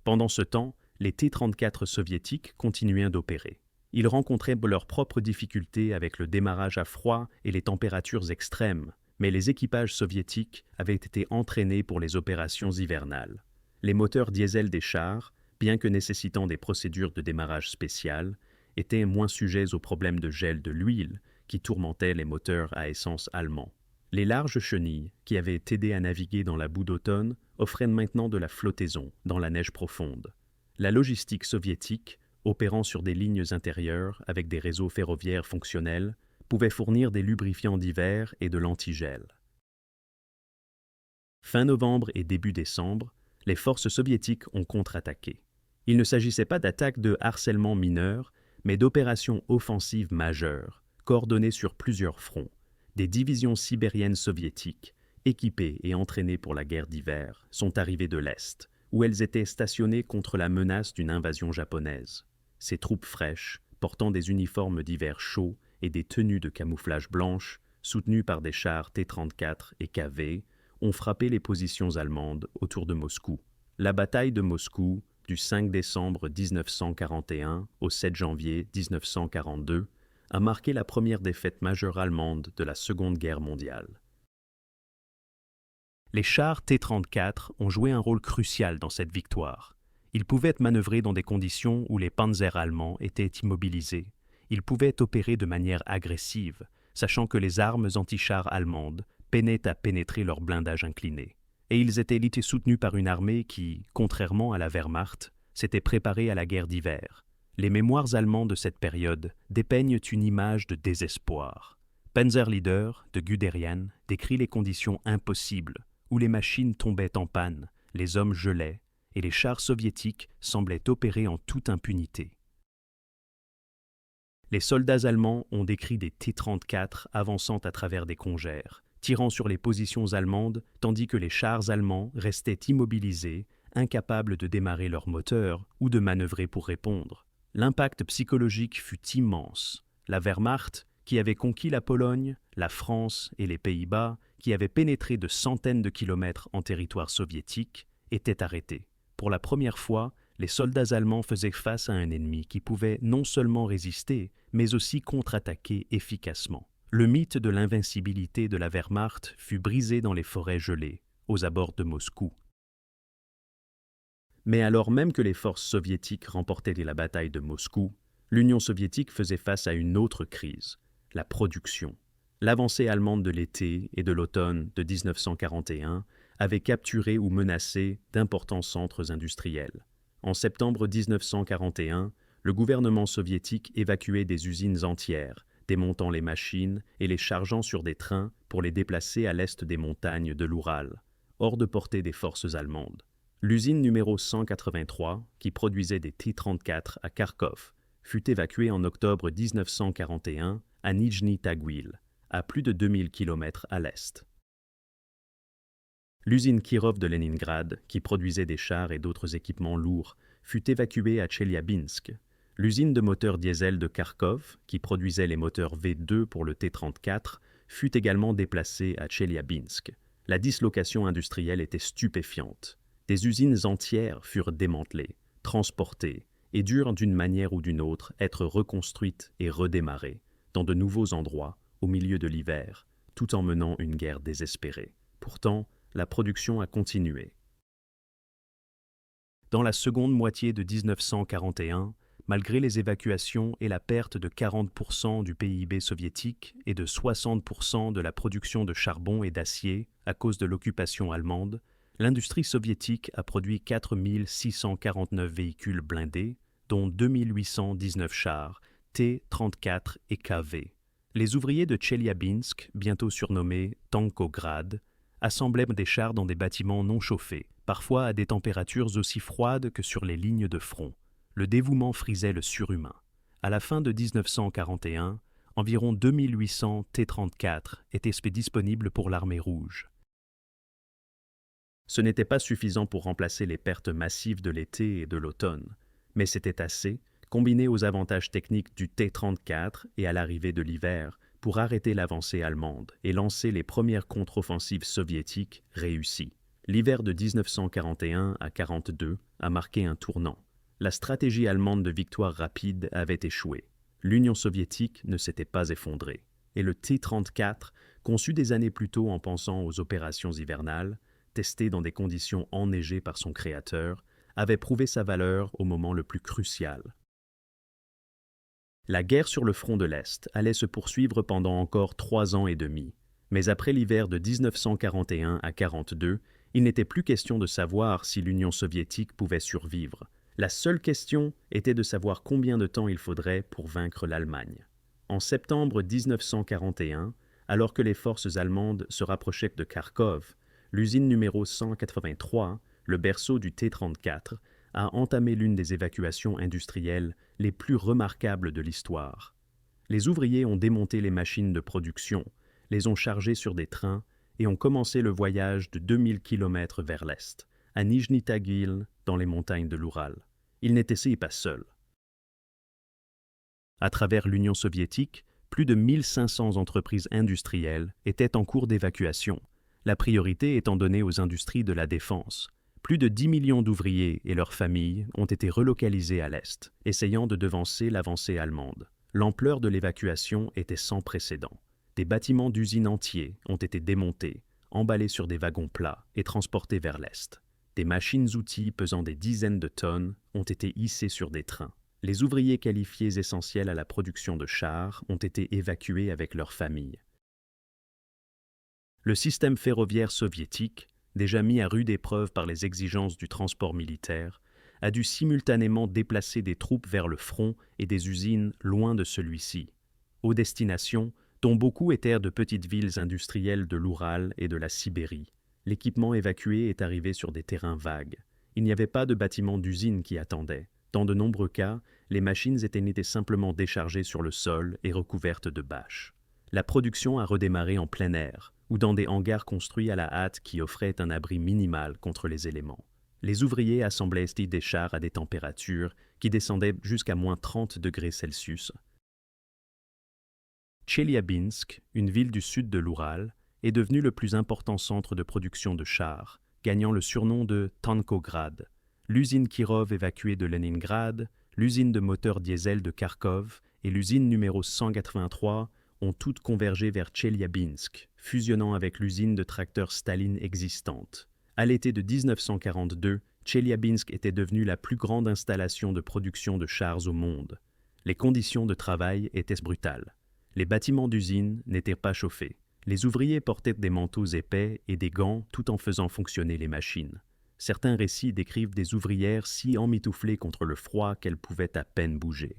A: Pendant ce temps, les T-34 soviétiques continuaient d'opérer. Ils rencontraient leurs propres difficultés avec le démarrage à froid et les températures extrêmes, mais les équipages soviétiques avaient été entraînés pour les opérations hivernales. Les moteurs diesel des chars, bien que nécessitant des procédures de démarrage spéciales, étaient moins sujets aux problèmes de gel de l'huile qui tourmentaient les moteurs à essence allemands. Les larges chenilles, qui avaient aidé à naviguer dans la boue d'automne, offraient maintenant de la flottaison dans la neige profonde. La logistique soviétique, opérant sur des lignes intérieures avec des réseaux ferroviaires fonctionnels, pouvait fournir des lubrifiants d'hiver et de l'antigel. Fin novembre et début décembre, les forces soviétiques ont contre-attaqué. Il ne s'agissait pas d'attaques de harcèlement mineur, mais d'opérations offensives majeures, coordonnées sur plusieurs fronts. Des divisions sibériennes soviétiques, équipées et entraînées pour la guerre d'hiver, sont arrivées de l'Est, où elles étaient stationnées contre la menace d'une invasion japonaise. Ces troupes fraîches, portant des uniformes d'hiver chauds et des tenues de camouflage blanches, soutenues par des chars T-34 et KV, ont frappé les positions allemandes autour de Moscou. La bataille de Moscou, du 5 décembre 1941 au 7 janvier 1942, a marqué la première défaite majeure allemande de la Seconde Guerre mondiale. Les chars T-34 ont joué un rôle crucial dans cette victoire. Ils pouvaient manœuvrer dans des conditions où les panzers allemands étaient immobilisés. Ils pouvaient opérer de manière agressive, sachant que les armes anti-chars allemandes peinaient à pénétrer leur blindage incliné. Et ils étaient soutenus par une armée qui, contrairement à la Wehrmacht, s'était préparée à la guerre d'hiver. Les mémoires allemands de cette période dépeignent une image de désespoir. Panzerleader de Guderian décrit les conditions impossibles, où les machines tombaient en panne, les hommes gelaient, et les chars soviétiques semblaient opérer en toute impunité. Les soldats allemands ont décrit des T-34 avançant à travers des congères, tirant sur les positions allemandes, tandis que les chars allemands restaient immobilisés, incapables de démarrer leurs moteurs ou de manœuvrer pour répondre. L'impact psychologique fut immense. La Wehrmacht, qui avait conquis la Pologne, la France et les Pays-Bas, qui avait pénétré de centaines de kilomètres en territoire soviétique, était arrêtée. Pour la première fois, les soldats allemands faisaient face à un ennemi qui pouvait non seulement résister, mais aussi contre-attaquer efficacement. Le mythe de l'invincibilité de la Wehrmacht fut brisé dans les forêts gelées, aux abords de Moscou. Mais alors même que les forces soviétiques remportaient la bataille de Moscou, l'Union soviétique faisait face à une autre crise, la production. L'avancée allemande de l'été et de l'automne de 1941 avait capturé ou menacé d'importants centres industriels. En septembre 1941, le gouvernement soviétique évacuait des usines entières, démontant les machines et les chargeant sur des trains pour les déplacer à l'est des montagnes de l'Oural, hors de portée des forces allemandes. L'usine numéro 183, qui produisait des T-34 à Kharkov, fut évacuée en octobre 1941 à Nijni Tagil, à plus de 2000 km à l'est. L'usine Kirov de Leningrad, qui produisait des chars et d'autres équipements lourds, fut évacuée à Tcheliabinsk. L'usine de moteurs diesel de Kharkov, qui produisait les moteurs V2 pour le T-34, fut également déplacée à Tcheliabinsk. La dislocation industrielle était stupéfiante. Des usines entières furent démantelées, transportées, et durent d'une manière ou d'une autre être reconstruites et redémarrées, dans de nouveaux endroits, au milieu de l'hiver, tout en menant une guerre désespérée. Pourtant, la production a continué. Dans la seconde moitié de 1941, malgré les évacuations et la perte de 40% du PIB soviétique et de 60% de la production de charbon et d'acier à cause de l'occupation allemande, l'industrie soviétique a produit 4 649 véhicules blindés, dont 2 819 chars, T-34 et KV. Les ouvriers de Tcheliabinsk, bientôt surnommés Tankograd, assemblaient des chars dans des bâtiments non chauffés, parfois à des températures aussi froides que sur les lignes de front. Le dévouement frisait le surhumain. À la fin de 1941, environ 2800 T-34 étaient disponibles pour l'armée rouge. Ce n'était pas suffisant pour remplacer les pertes massives de l'été et de l'automne, mais c'était assez, combinés aux avantages techniques du T-34 et à l'arrivée de l'hiver, pour arrêter l'avancée allemande et lancer les premières contre-offensives soviétiques réussies. L'hiver de 1941 à 1942 a marqué un tournant. La stratégie allemande de victoire rapide avait échoué. L'Union soviétique ne s'était pas effondrée. Et le T-34, conçu des années plus tôt en pensant aux opérations hivernales, testé dans des conditions enneigées par son créateur, avait prouvé sa valeur au moment le plus crucial. La guerre sur le front de l'Est allait se poursuivre pendant encore 3 ans et demi. Mais après l'hiver de 1941 à 1942, il n'était plus question de savoir si l'Union soviétique pouvait survivre. La seule question était de savoir combien de temps il faudrait pour vaincre l'Allemagne. En septembre 1941, alors que les forces allemandes se rapprochaient de Kharkov, l'usine numéro 183, le berceau du T-34, a entamé l'une des évacuations industrielles les plus remarquables de l'histoire. Les ouvriers ont démonté les machines de production, les ont chargées sur des trains et ont commencé le voyage de 2000 km vers l'est, à Nijni Tagil, dans les montagnes de l'Oural. Ils n'étaient pas seuls. À travers l'Union soviétique, plus de 1500 entreprises industrielles étaient en cours d'évacuation, la priorité étant donnée aux industries de la défense. Plus de 10 millions d'ouvriers et leurs familles ont été relocalisés à l'Est, essayant de devancer l'avancée allemande. L'ampleur de l'évacuation était sans précédent. Des bâtiments d'usines entiers ont été démontés, emballés sur des wagons plats et transportés vers l'Est. Des machines-outils pesant des dizaines de tonnes ont été hissées sur des trains. Les ouvriers qualifiés essentiels à la production de chars ont été évacués avec leurs familles. Le système ferroviaire soviétique, déjà mis à rude épreuve par les exigences du transport militaire, a dû simultanément déplacer des troupes vers le front et des usines loin de celui-ci, aux destinations dont beaucoup étaient de petites villes industrielles de l'Oural et de la Sibérie. L'équipement évacué est arrivé sur des terrains vagues. Il n'y avait pas de bâtiments d'usine qui attendaient. Dans de nombreux cas, les machines étaient simplement déchargées sur le sol et recouvertes de bâches. La production a redémarré en plein air, ou dans des hangars construits à la hâte qui offraient un abri minimal contre les éléments. Les ouvriers assemblaient des chars à des températures qui descendaient jusqu'à moins 30 degrés Celsius. Tcheliabinsk, une ville du sud de l'Oural, est devenue le plus important centre de production de chars, gagnant le surnom de Tankograd. L'usine Kirov évacuée de Leningrad, l'usine de moteurs diesel de Kharkov et l'usine numéro 183 ont toutes convergé vers Tcheliabinsk, fusionnant avec l'usine de tracteurs Staline existante. À l'été de 1942, Tcheliabinsk était devenue la plus grande installation de production de chars au monde. Les conditions de travail étaient brutales. Les bâtiments d'usine n'étaient pas chauffés. Les ouvriers portaient des manteaux épais et des gants tout en faisant fonctionner les machines. Certains récits décrivent des ouvrières si emmitouflées contre le froid qu'elles pouvaient à peine bouger.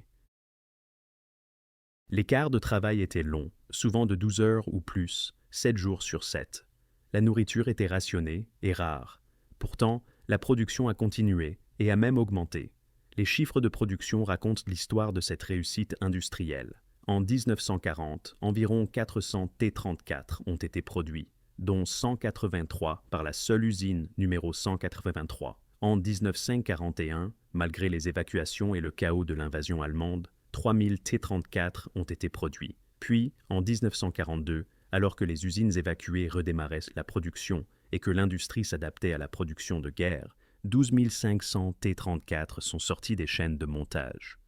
A: Les quarts de travail étaient longs, souvent de 12 heures ou plus, 7 jours sur 7. La nourriture était rationnée et rare. Pourtant, la production a continué et a même augmenté. Les chiffres de production racontent l'histoire de cette réussite industrielle. En 1940, environ 400 T-34 ont été produits, dont 183 par la seule usine numéro 183. En 1941, malgré les évacuations et le chaos de l'invasion allemande, 3000 T-34 ont été produits. Puis, en 1942, alors que les usines évacuées redémarraient la production et que l'industrie s'adaptait à la production de guerre, 12 500 T-34 sont sortis des chaînes de montage.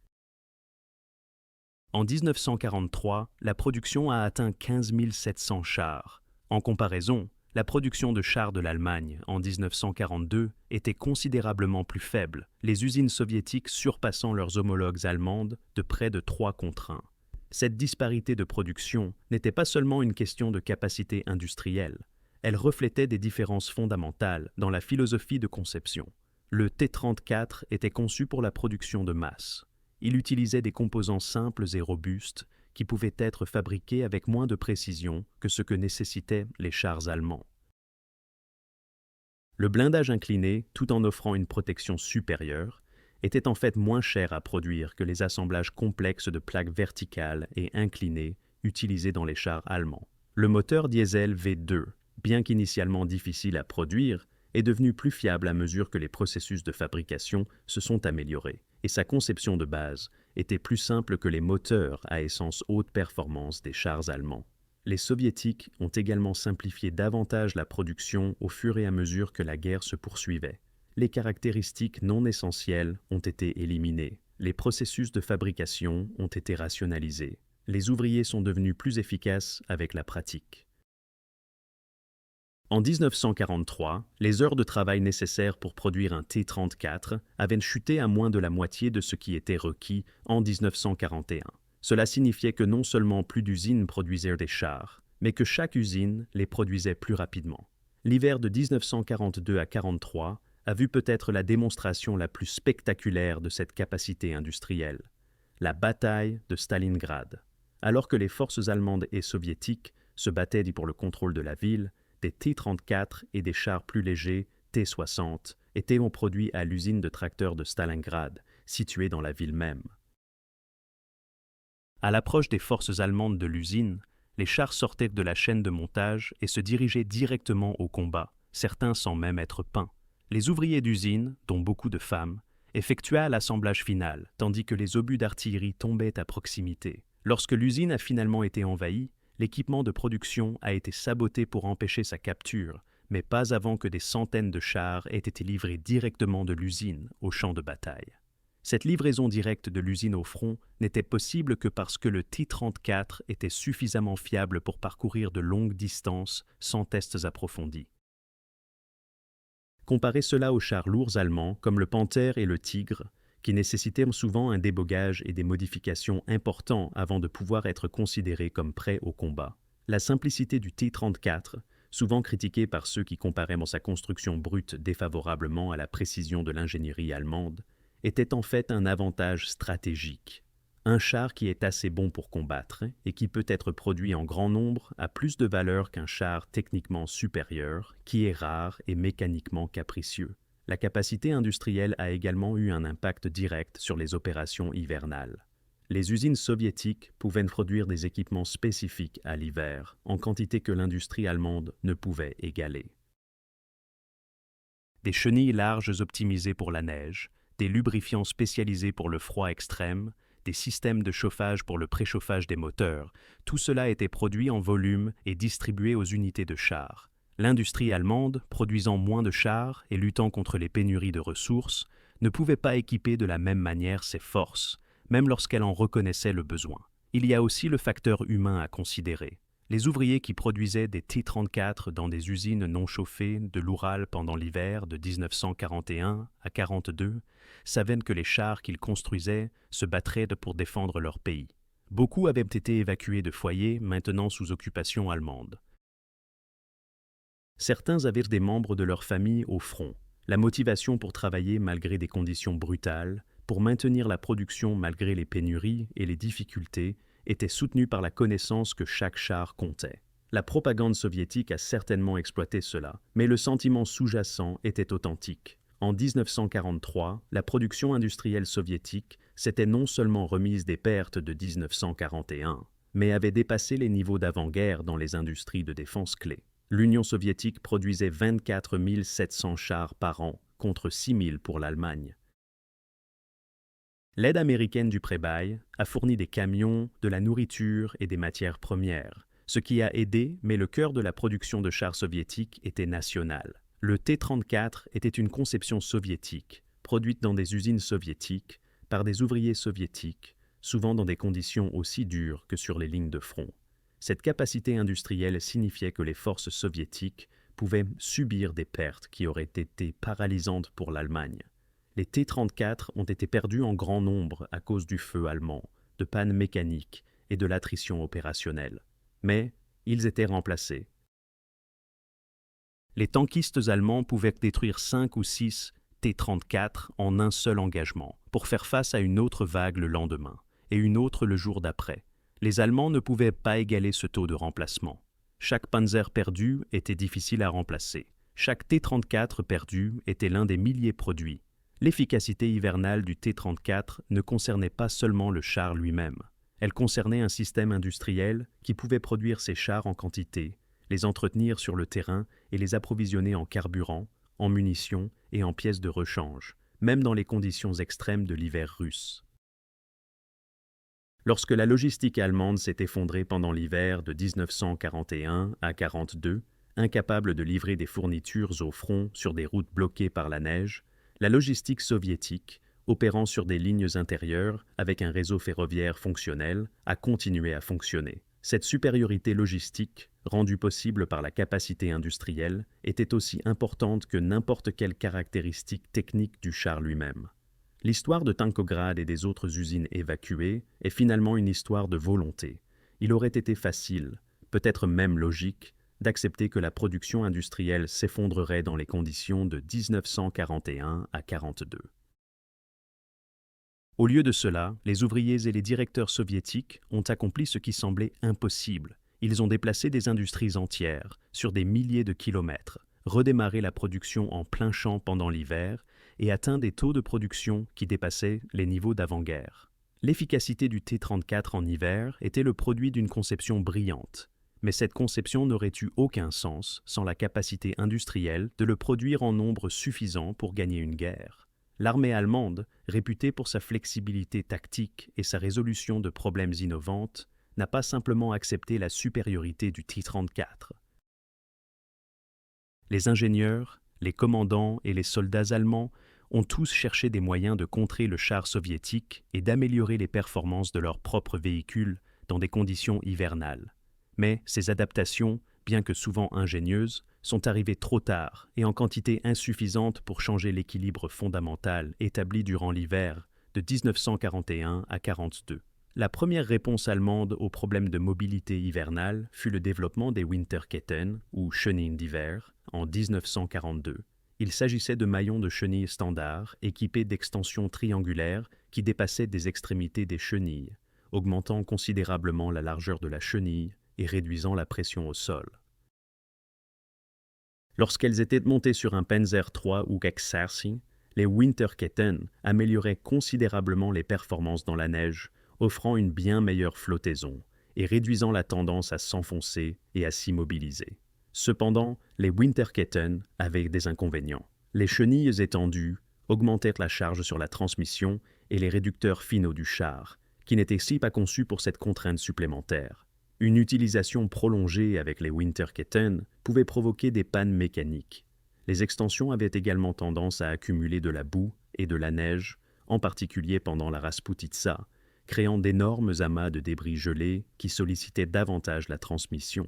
A: En 1943, la production a atteint 15 700 chars. En comparaison, la production de chars de l'Allemagne en 1942 était considérablement plus faible, les usines soviétiques surpassant leurs homologues allemandes de près de 3 contre 1. Cette disparité de production n'était pas seulement une question de capacité industrielle, elle reflétait des différences fondamentales dans la philosophie de conception. Le T-34 était conçu pour la production de masse. Il utilisait des composants simples et robustes qui pouvaient être fabriqués avec moins de précision que ce que nécessitaient les chars allemands. Le blindage incliné, tout en offrant une protection supérieure, était en fait moins cher à produire que les assemblages complexes de plaques verticales et inclinées utilisés dans les chars allemands. Le moteur diesel V2, bien qu'initialement difficile à produire, est devenu plus fiable à mesure que les processus de fabrication se sont améliorés. et sa conception de base était plus simple que les moteurs à essence haute performance des chars allemands. Les soviétiques ont également simplifié davantage la production au fur et à mesure que la guerre se poursuivait. Les caractéristiques non essentielles ont été éliminées. Les processus de fabrication ont été rationalisés. Les ouvriers sont devenus plus efficaces avec la pratique. En 1943, les heures de travail nécessaires pour produire un T-34 avaient chuté à moins de la moitié de ce qui était requis en 1941. Cela signifiait que non seulement plus d'usines produisaient des chars, mais que chaque usine les produisait plus rapidement. L'hiver de 1942 à 1943 a vu peut-être la démonstration la plus spectaculaire de cette capacité industrielle, la bataille de Stalingrad. Alors que les forces allemandes et soviétiques se battaient pour le contrôle de la ville, des T-34 et des chars plus légers, T-60, étaient produits à l'usine de tracteurs de Stalingrad, située dans la ville même. À l'approche des forces allemandes de l'usine, les chars sortaient de la chaîne de montage et se dirigeaient directement au combat, certains sans même être peints. Les ouvriers d'usine, dont beaucoup de femmes, effectuaient l'assemblage final, tandis que les obus d'artillerie tombaient à proximité. Lorsque l'usine a finalement été envahie, l'équipement de production a été saboté pour empêcher sa capture, mais pas avant que des centaines de chars aient été livrés directement de l'usine au champ de bataille. Cette livraison directe de l'usine au front n'était possible que parce que le T-34 était suffisamment fiable pour parcourir de longues distances sans tests approfondis. Comparez cela aux chars lourds allemands comme le Panther et le Tigre, qui nécessitaient souvent un débogage et des modifications importants avant de pouvoir être considérés comme prêts au combat. La simplicité du T-34, souvent critiquée par ceux qui comparaient sa construction brute défavorablement à la précision de l'ingénierie allemande, était en fait un avantage stratégique. Un char qui est assez bon pour combattre et qui peut être produit en grand nombre a plus de valeur qu'un char techniquement supérieur, qui est rare et mécaniquement capricieux. La capacité industrielle a également eu un impact direct sur les opérations hivernales. Les usines soviétiques pouvaient produire des équipements spécifiques à l'hiver, en quantité que l'industrie allemande ne pouvait égaler. Des chenilles larges optimisées pour la neige, des lubrifiants spécialisés pour le froid extrême, des systèmes de chauffage pour le préchauffage des moteurs, tout cela était produit en volume et distribué aux unités de chars. L'industrie allemande, produisant moins de chars et luttant contre les pénuries de ressources, ne pouvait pas équiper de la même manière ses forces, même lorsqu'elle en reconnaissait le besoin. Il y a aussi le facteur humain à considérer. Les ouvriers qui produisaient des T-34 dans des usines non chauffées de l'Oural pendant l'hiver de 1941 à 1942 savaient que les chars qu'ils construisaient se battraient pour défendre leur pays. Beaucoup avaient été évacués de foyers maintenant sous occupation allemande. Certains avaient des membres de leur famille au front. La motivation pour travailler malgré des conditions brutales, pour maintenir la production malgré les pénuries et les difficultés, était soutenue par la connaissance que chaque char comptait. La propagande soviétique a certainement exploité cela, mais le sentiment sous-jacent était authentique. En 1943, la production industrielle soviétique s'était non seulement remise des pertes de 1941, mais avait dépassé les niveaux d'avant-guerre dans les industries de défense clés. L'Union soviétique produisait 24 700 chars par an, contre 6 000 pour l'Allemagne. L'aide américaine du pré-bail a fourni des camions, de la nourriture et des matières premières, ce qui a aidé, mais le cœur de la production de chars soviétiques était national. Le T-34 était une conception soviétique, produite dans des usines soviétiques, par des ouvriers soviétiques, souvent dans des conditions aussi dures que sur les lignes de front. Cette capacité industrielle signifiait que les forces soviétiques pouvaient subir des pertes qui auraient été paralysantes pour l'Allemagne. Les T-34 ont été perdus en grand nombre à cause du feu allemand, de pannes mécaniques et de l'attrition opérationnelle. Mais ils étaient remplacés. Les tankistes allemands pouvaient détruire 5 ou 6 T-34 en un seul engagement, pour faire face à une autre vague le lendemain, et une autre le jour d'après. Les Allemands ne pouvaient pas égaler ce taux de remplacement. Chaque Panzer perdu était difficile à remplacer. Chaque T-34 perdu était l'un des milliers produits. L'efficacité hivernale du T-34 ne concernait pas seulement le char lui-même. Elle concernait un système industriel qui pouvait produire ces chars en quantité, les entretenir sur le terrain et les approvisionner en carburant, en munitions et en pièces de rechange, même dans les conditions extrêmes de l'hiver russe. Lorsque la logistique allemande s'est effondrée pendant l'hiver de 1941 à 1942, incapable de livrer des fournitures au front sur des routes bloquées par la neige, la logistique soviétique, opérant sur des lignes intérieures avec un réseau ferroviaire fonctionnel, a continué à fonctionner. Cette supériorité logistique, rendue possible par la capacité industrielle, était aussi importante que n'importe quelle caractéristique technique du char lui-même. L'histoire de Tankograd et des autres usines évacuées est finalement une histoire de volonté. Il aurait été facile, peut-être même logique, d'accepter que la production industrielle s'effondrerait dans les conditions de 1941 à 1942. Au lieu de cela, les ouvriers et les directeurs soviétiques ont accompli ce qui semblait impossible. Ils ont déplacé des industries entières, sur des milliers de kilomètres, redémarré la production en plein champ pendant l'hiver et atteint des taux de production qui dépassaient les niveaux d'avant-guerre. L'efficacité du T-34 en hiver était le produit d'une conception brillante, mais cette conception n'aurait eu aucun sens sans la capacité industrielle de le produire en nombre suffisant pour gagner une guerre. L'armée allemande, réputée pour sa flexibilité tactique et sa résolution de problèmes innovantes, n'a pas simplement accepté la supériorité du T-34. Les ingénieurs, les commandants et les soldats allemands ont tous cherché des moyens de contrer le char soviétique et d'améliorer les performances de leurs propres véhicules dans des conditions hivernales. Mais ces adaptations, bien que souvent ingénieuses, sont arrivées trop tard et en quantité insuffisante pour changer l'équilibre fondamental établi durant l'hiver de 1941 à 1942. La première réponse allemande au problème de mobilité hivernale fut le développement des Winterketten, ou chenilles d'hiver, en 1942. Il s'agissait de maillons de chenilles standards équipés d'extensions triangulaires qui dépassaient des extrémités des chenilles, augmentant considérablement la largeur de la chenille et réduisant la pression au sol. Lorsqu'elles étaient montées sur un Panzer III ou Exerci, les Winterketten amélioraient considérablement les performances dans la neige, offrant une bien meilleure flottaison et réduisant la tendance à s'enfoncer et à s'immobiliser. Cependant, les Winterketten avaient des inconvénients. Les chenilles étendues augmentèrent la charge sur la transmission et les réducteurs finaux du char, qui n'étaient si pas conçus pour cette contrainte supplémentaire. Une utilisation prolongée avec les Winterketten pouvait provoquer des pannes mécaniques. Les extensions avaient également tendance à accumuler de la boue et de la neige, en particulier pendant la Rasputitsa, créant d'énormes amas de débris gelés qui sollicitaient davantage la transmission.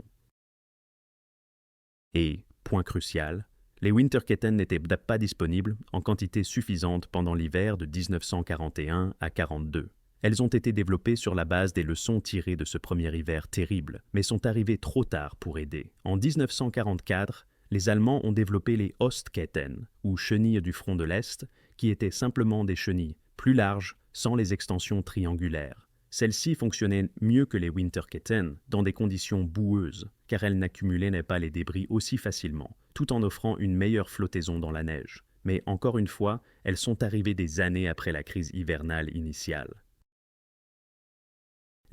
A: Et, point crucial, les Winterketten n'étaient pas disponibles en quantité suffisante pendant l'hiver de 1941 à 1942. Elles ont été développées sur la base des leçons tirées de ce premier hiver terrible, mais sont arrivées trop tard pour aider. En 1944, les Allemands ont développé les Ostketten, ou chenilles du front de l'Est, qui étaient simplement des chenilles plus larges, sans les extensions triangulaires. Celles-ci fonctionnaient mieux que les Winterketten dans des conditions boueuses, car elles n'accumulaient pas les débris aussi facilement, tout en offrant une meilleure flottaison dans la neige. Mais encore une fois, elles sont arrivées des années après la crise hivernale initiale.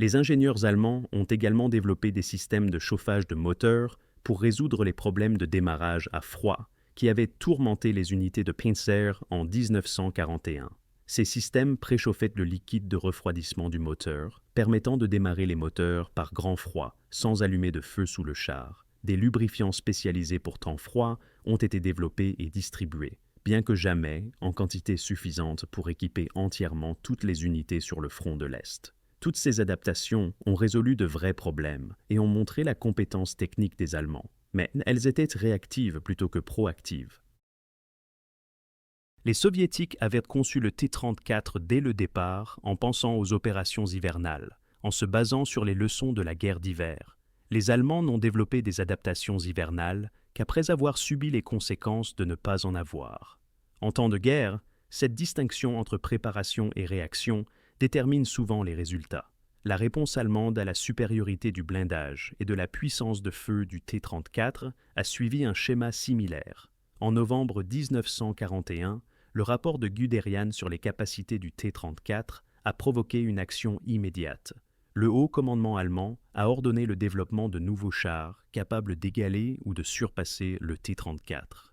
A: Les ingénieurs allemands ont également développé des systèmes de chauffage de moteurs pour résoudre les problèmes de démarrage à froid qui avaient tourmenté les unités de Panzer en 1941. Ces systèmes préchauffaient le liquide de refroidissement du moteur, permettant de démarrer les moteurs par grand froid, sans allumer de feu sous le char. Des lubrifiants spécialisés pour temps froid ont été développés et distribués, bien que jamais en quantité suffisante pour équiper entièrement toutes les unités sur le front de l'Est. Toutes ces adaptations ont résolu de vrais problèmes et ont montré la compétence technique des Allemands, mais elles étaient réactives plutôt que proactives. Les Soviétiques avaient conçu le T-34 dès le départ en pensant aux opérations hivernales, en se basant sur les leçons de la guerre d'hiver. Les Allemands n'ont développé des adaptations hivernales qu'après avoir subi les conséquences de ne pas en avoir. En temps de guerre, cette distinction entre préparation et réaction détermine souvent les résultats. La réponse allemande à la supériorité du blindage et de la puissance de feu du T-34 a suivi un schéma similaire. En novembre 1941, le rapport de Guderian sur les capacités du T-34 a provoqué une action immédiate. Le haut commandement allemand a ordonné le développement de nouveaux chars capables d'égaler ou de surpasser le T-34.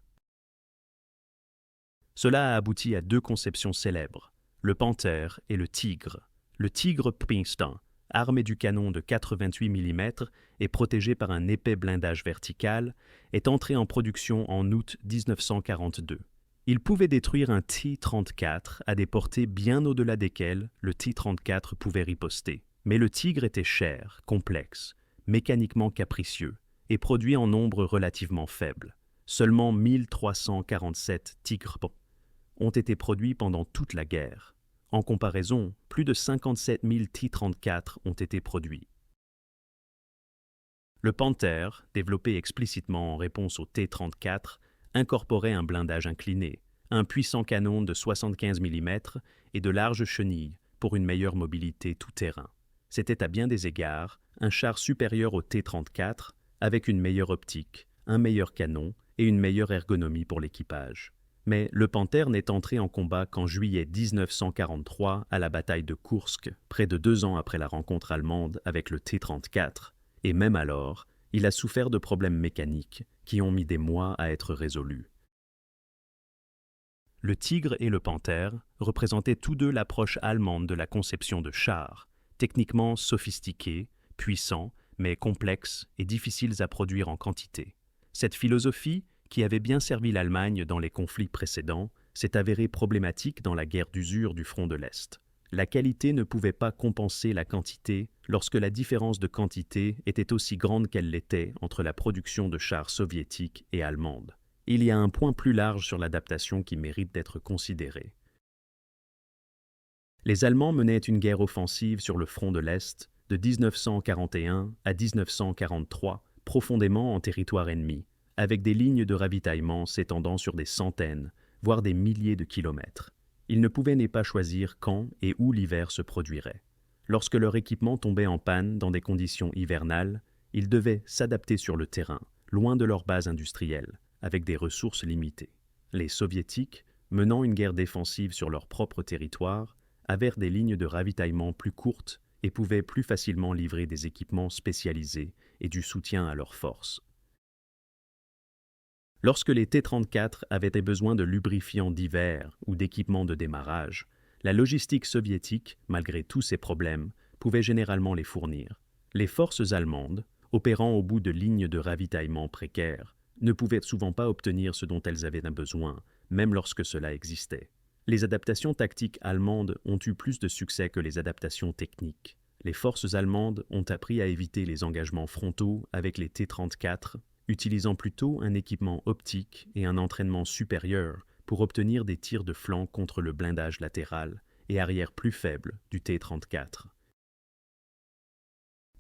A: Cela a abouti à deux conceptions célèbres, le Panther et le Tigre. Le Tigre Princeton, armé du canon de 88 mm et protégé par un épais blindage vertical, est entré en production en août 1942. Il pouvait détruire un T-34 à des portées bien au-delà desquelles le T-34 pouvait riposter. Mais le Tigre était cher, complexe, mécaniquement capricieux et produit en nombre relativement faible. Seulement 1347 Tigres ont été produits pendant toute la guerre. En comparaison, plus de 57 000 T-34 ont été produits. Le Panther, développé explicitement en réponse au T-34, incorporait un blindage incliné, un puissant canon de 75 mm et de larges chenilles pour une meilleure mobilité tout-terrain. C'était à bien des égards un char supérieur au T-34 avec une meilleure optique, un meilleur canon et une meilleure ergonomie pour l'équipage. Mais le Panther n'est entré en combat qu'en juillet 1943 à la bataille de Koursk, près de 2 ans après la rencontre allemande avec le T-34, et même alors, il a souffert de problèmes mécaniques qui ont mis des mois à être résolus. Le Tigre et le Panther représentaient tous deux l'approche allemande de la conception de chars, techniquement sophistiqués, puissants, mais complexes et difficiles à produire en quantité. Cette philosophie, qui avait bien servi l'Allemagne dans les conflits précédents, s'est avérée problématique dans la guerre d'usure du front de l'Est. La qualité ne pouvait pas compenser la quantité lorsque la différence de quantité était aussi grande qu'elle l'était entre la production de chars soviétiques et allemandes. Il y a un point plus large sur l'adaptation qui mérite d'être considéré. Les Allemands menaient une guerre offensive sur le front de l'Est de 1941 à 1943, profondément en territoire ennemi, avec des lignes de ravitaillement s'étendant sur des centaines, voire des milliers de kilomètres. Ils ne pouvaient pas choisir quand et où l'hiver se produirait. Lorsque leur équipement tombait en panne dans des conditions hivernales, ils devaient s'adapter sur le terrain, loin de leur base industrielle, avec des ressources limitées. Les Soviétiques, menant une guerre défensive sur leur propre territoire, avaient des lignes de ravitaillement plus courtes et pouvaient plus facilement livrer des équipements spécialisés et du soutien à leurs forces. Lorsque les T-34 avaient besoin de lubrifiants d'hiver ou d'équipements de démarrage, la logistique soviétique, malgré tous ces problèmes, pouvait généralement les fournir. Les forces allemandes, opérant au bout de lignes de ravitaillement précaires, ne pouvaient souvent pas obtenir ce dont elles avaient besoin, même lorsque cela existait. Les adaptations tactiques allemandes ont eu plus de succès que les adaptations techniques. Les forces allemandes ont appris à éviter les engagements frontaux avec les T-34, utilisant plutôt un équipement optique et un entraînement supérieur pour obtenir des tirs de flanc contre le blindage latéral et arrière plus faible du T-34.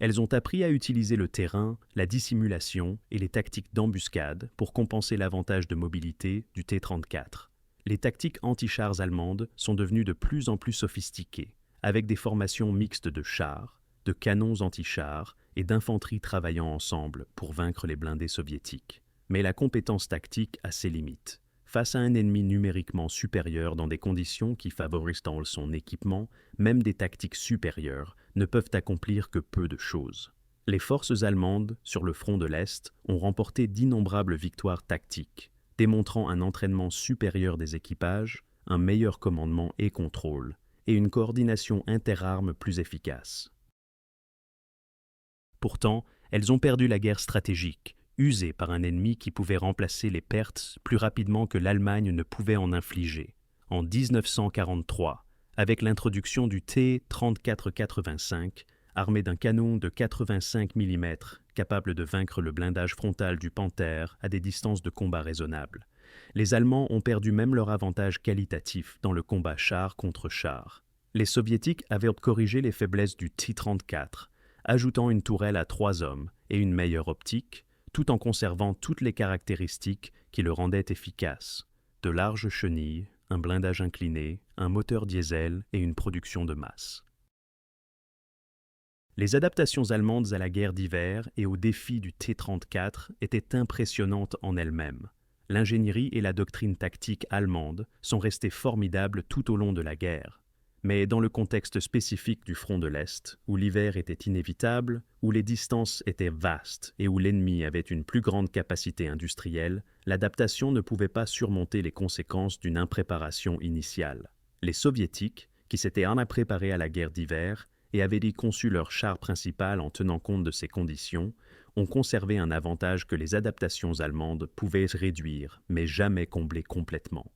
A: Elles ont appris à utiliser le terrain, la dissimulation et les tactiques d'embuscade pour compenser l'avantage de mobilité du T-34. Les tactiques anti-chars allemandes sont devenues de plus en plus sophistiquées, avec des formations mixtes de chars, de canons anti-chars et d'infanterie travaillant ensemble pour vaincre les blindés soviétiques. Mais la compétence tactique a ses limites. Face à un ennemi numériquement supérieur dans des conditions qui favorisent son équipement, même des tactiques supérieures ne peuvent accomplir que peu de choses. Les forces allemandes, sur le front de l'Est, ont remporté d'innombrables victoires tactiques, démontrant un entraînement supérieur des équipages, un meilleur commandement et contrôle, et une coordination interarmes plus efficace. Pourtant, elles ont perdu la guerre stratégique, usées par un ennemi qui pouvait remplacer les pertes plus rapidement que l'Allemagne ne pouvait en infliger. En 1943, avec l'introduction du T-34-85, armé d'un canon de 85 mm, capable de vaincre le blindage frontal du Panther à des distances de combat raisonnables, les Allemands ont perdu même leur avantage qualitatif dans le combat char contre char. Les Soviétiques avaient corrigé les faiblesses du T-34, ajoutant une tourelle à 3 hommes et une meilleure optique, tout en conservant toutes les caractéristiques qui le rendaient efficace. De larges chenilles, un blindage incliné, un moteur diesel et une production de masse. Les adaptations allemandes à la guerre d'hiver et aux défis du T-34 étaient impressionnantes en elles-mêmes. L'ingénierie et la doctrine tactique allemande sont restées formidables tout au long de la guerre. Mais dans le contexte spécifique du front de l'Est, où l'hiver était inévitable, où les distances étaient vastes et où l'ennemi avait une plus grande capacité industrielle, l'adaptation ne pouvait pas surmonter les conséquences d'une impréparation initiale. Les Soviétiques, qui s'étaient préparés à la guerre d'hiver et avaient conçu leur char principal en tenant compte de ces conditions, ont conservé un avantage que les adaptations allemandes pouvaient réduire, mais jamais combler complètement.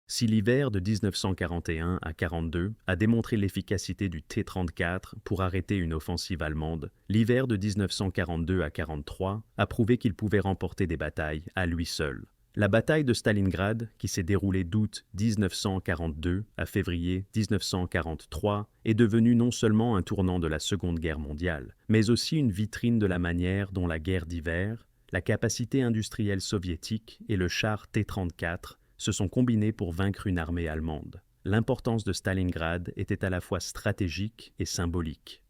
A: Si l'hiver de 1941 à 1942 a démontré l'efficacité du T-34 pour arrêter une offensive allemande, l'hiver de 1942 à 1943 a prouvé qu'il pouvait remporter des batailles à lui seul. La bataille de Stalingrad, qui s'est déroulée d'août 1942 à février 1943, est devenue non seulement un tournant de la Seconde Guerre mondiale, mais aussi une vitrine de la manière dont la guerre d'hiver, la capacité industrielle soviétique et le char T-34 se sont combinés pour vaincre une armée allemande. L'importance de Stalingrad était à la fois stratégique et symbolique.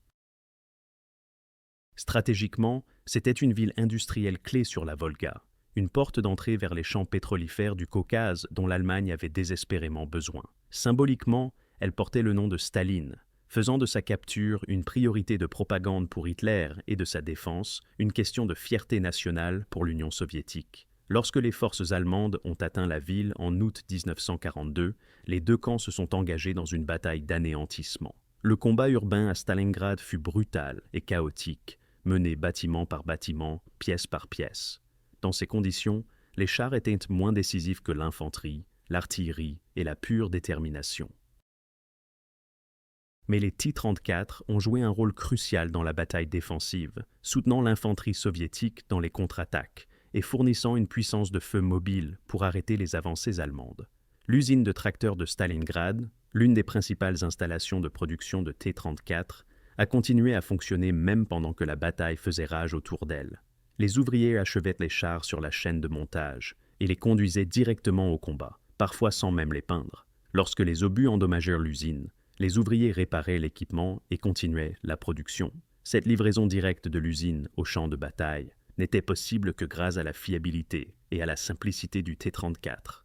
A: Stratégiquement, c'était une ville industrielle clé sur la Volga, une porte d'entrée vers les champs pétrolifères du Caucase dont l'Allemagne avait désespérément besoin. Symboliquement, elle portait le nom de Staline, faisant de sa capture une priorité de propagande pour Hitler et de sa défense une question de fierté nationale pour l'Union soviétique. Lorsque les forces allemandes ont atteint la ville en août 1942, les deux camps se sont engagés dans une bataille d'anéantissement. Le combat urbain à Stalingrad fut brutal et chaotique, mené bâtiment par bâtiment, pièce par pièce. Dans ces conditions, les chars étaient moins décisifs que l'infanterie, l'artillerie et la pure détermination. Mais les T-34 ont joué un rôle crucial dans la bataille défensive, soutenant l'infanterie soviétique dans les contre-attaques et fournissant une puissance de feu mobile pour arrêter les avancées allemandes. L'usine de tracteurs de Stalingrad, l'une des principales installations de production de T-34, a continué à fonctionner même pendant que la bataille faisait rage autour d'elle. Les ouvriers achevaient les chars sur la chaîne de montage et les conduisaient directement au combat, parfois sans même les peindre. Lorsque les obus endommagèrent l'usine, les ouvriers réparaient l'équipement et continuaient la production. Cette livraison directe de l'usine au champ de bataille n'était possible que grâce à la fiabilité et à la simplicité du T-34.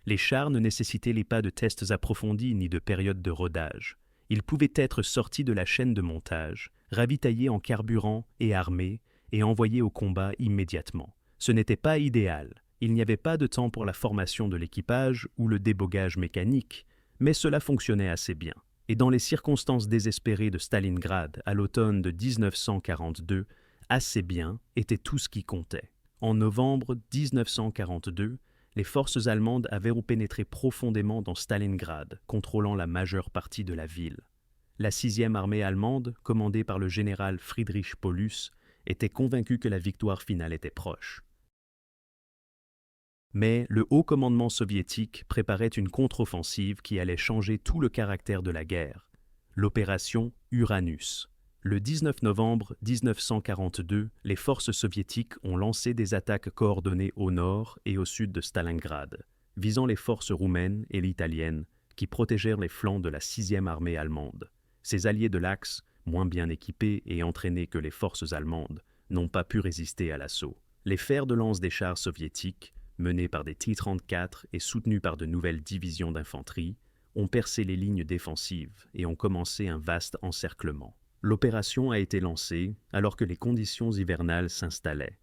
A: Les chars ne nécessitaient pas de tests approfondis ni de périodes de rodage. Ils pouvaient être sortis de la chaîne de montage, ravitaillés en carburant et armés, et envoyés au combat immédiatement. Ce n'était pas idéal. Il n'y avait pas de temps pour la formation de l'équipage ou le débogage mécanique, mais cela fonctionnait assez bien. Et dans les circonstances désespérées de Stalingrad à l'automne de 1942, assez bien était tout ce qui comptait. En novembre 1942, les forces allemandes avaient pénétré profondément dans Stalingrad, contrôlant la majeure partie de la ville. La 6e armée allemande, commandée par le général Friedrich Paulus, était convaincue que la victoire finale était proche. Mais le haut commandement soviétique préparait une contre-offensive qui allait changer tout le caractère de la guerre, l'opération Uranus. Le 19 novembre 1942, les forces soviétiques ont lancé des attaques coordonnées au nord et au sud de Stalingrad, visant les forces roumaines et l'italienne qui protégèrent les flancs de la 6e armée allemande. Ces alliés de l'Axe, moins bien équipés et entraînés que les forces allemandes, n'ont pas pu résister à l'assaut. Les fers de lance des chars soviétiques, menés par des T-34 et soutenus par de nouvelles divisions d'infanterie, ont percé les lignes défensives et ont commencé un vaste encerclement. L'opération a été lancée alors que les conditions hivernales s'installaient.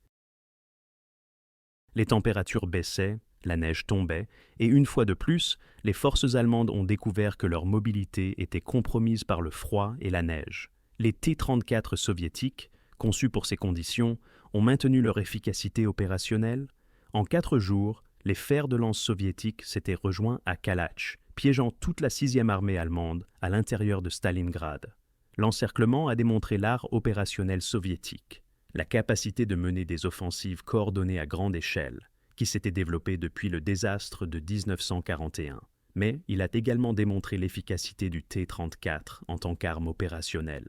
A: Les températures baissaient, la neige tombait, et une fois de plus, les forces allemandes ont découvert que leur mobilité était compromise par le froid et la neige. Les T-34 soviétiques, conçus pour ces conditions, ont maintenu leur efficacité opérationnelle. En 4 jours, les fers de lance soviétiques s'étaient rejoints à Kalach, piégeant toute la 6e armée allemande à l'intérieur de Stalingrad. L'encerclement a démontré l'art opérationnel soviétique, la capacité de mener des offensives coordonnées à grande échelle, qui s'était développée depuis le désastre de 1941. Mais il a également démontré l'efficacité du T-34 en tant qu'arme opérationnelle.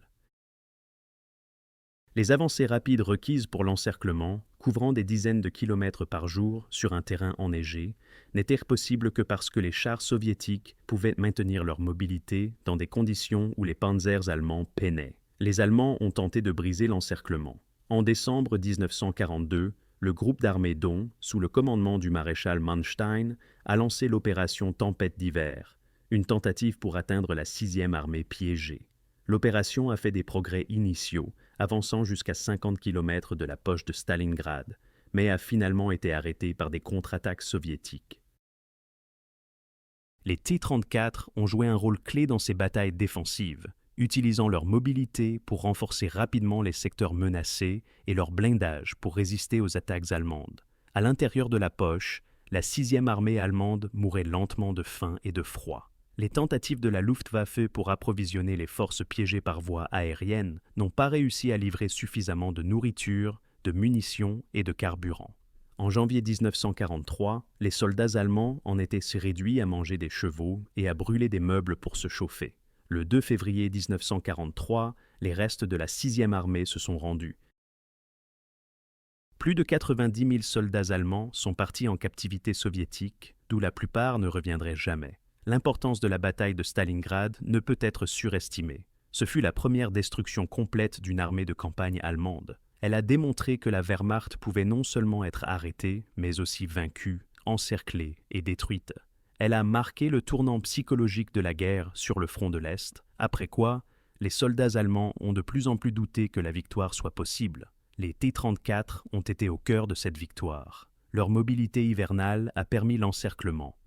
A: Les avancées rapides requises pour l'encerclement, couvrant des dizaines de kilomètres par jour sur un terrain enneigé, n'étaient possibles que parce que les chars soviétiques pouvaient maintenir leur mobilité dans des conditions où les panzers allemands peinaient. Les Allemands ont tenté de briser l'encerclement. En décembre 1942, le groupe d'armées Don, sous le commandement du maréchal Manstein, a lancé l'opération Tempête d'hiver, une tentative pour atteindre la 6e armée piégée. L'opération a fait des progrès initiaux, avançant jusqu'à 50 km de la poche de Stalingrad, mais a finalement été arrêtée par des contre-attaques soviétiques. Les T-34 ont joué un rôle clé dans ces batailles défensives, utilisant leur mobilité pour renforcer rapidement les secteurs menacés et leur blindage pour résister aux attaques allemandes. À l'intérieur de la poche, la 6e armée allemande mourait lentement de faim et de froid. Les tentatives de la Luftwaffe pour approvisionner les forces piégées par voie aérienne n'ont pas réussi à livrer suffisamment de nourriture, de munitions et de carburant. En janvier 1943, les soldats allemands en étaient réduits à manger des chevaux et à brûler des meubles pour se chauffer. Le 2 février 1943, les restes de la 6e armée se sont rendus. Plus de 90 000 soldats allemands sont partis en captivité soviétique, d'où la plupart ne reviendraient jamais. L'importance de la bataille de Stalingrad ne peut être surestimée. Ce fut la première destruction complète d'une armée de campagne allemande. Elle a démontré que la Wehrmacht pouvait non seulement être arrêtée, mais aussi vaincue, encerclée et détruite. Elle a marqué le tournant psychologique de la guerre sur le front de l'Est, après quoi, les soldats allemands ont de plus en plus douté que la victoire soit possible. Les T-34 ont été au cœur de cette victoire. Leur mobilité hivernale a permis l'encerclement.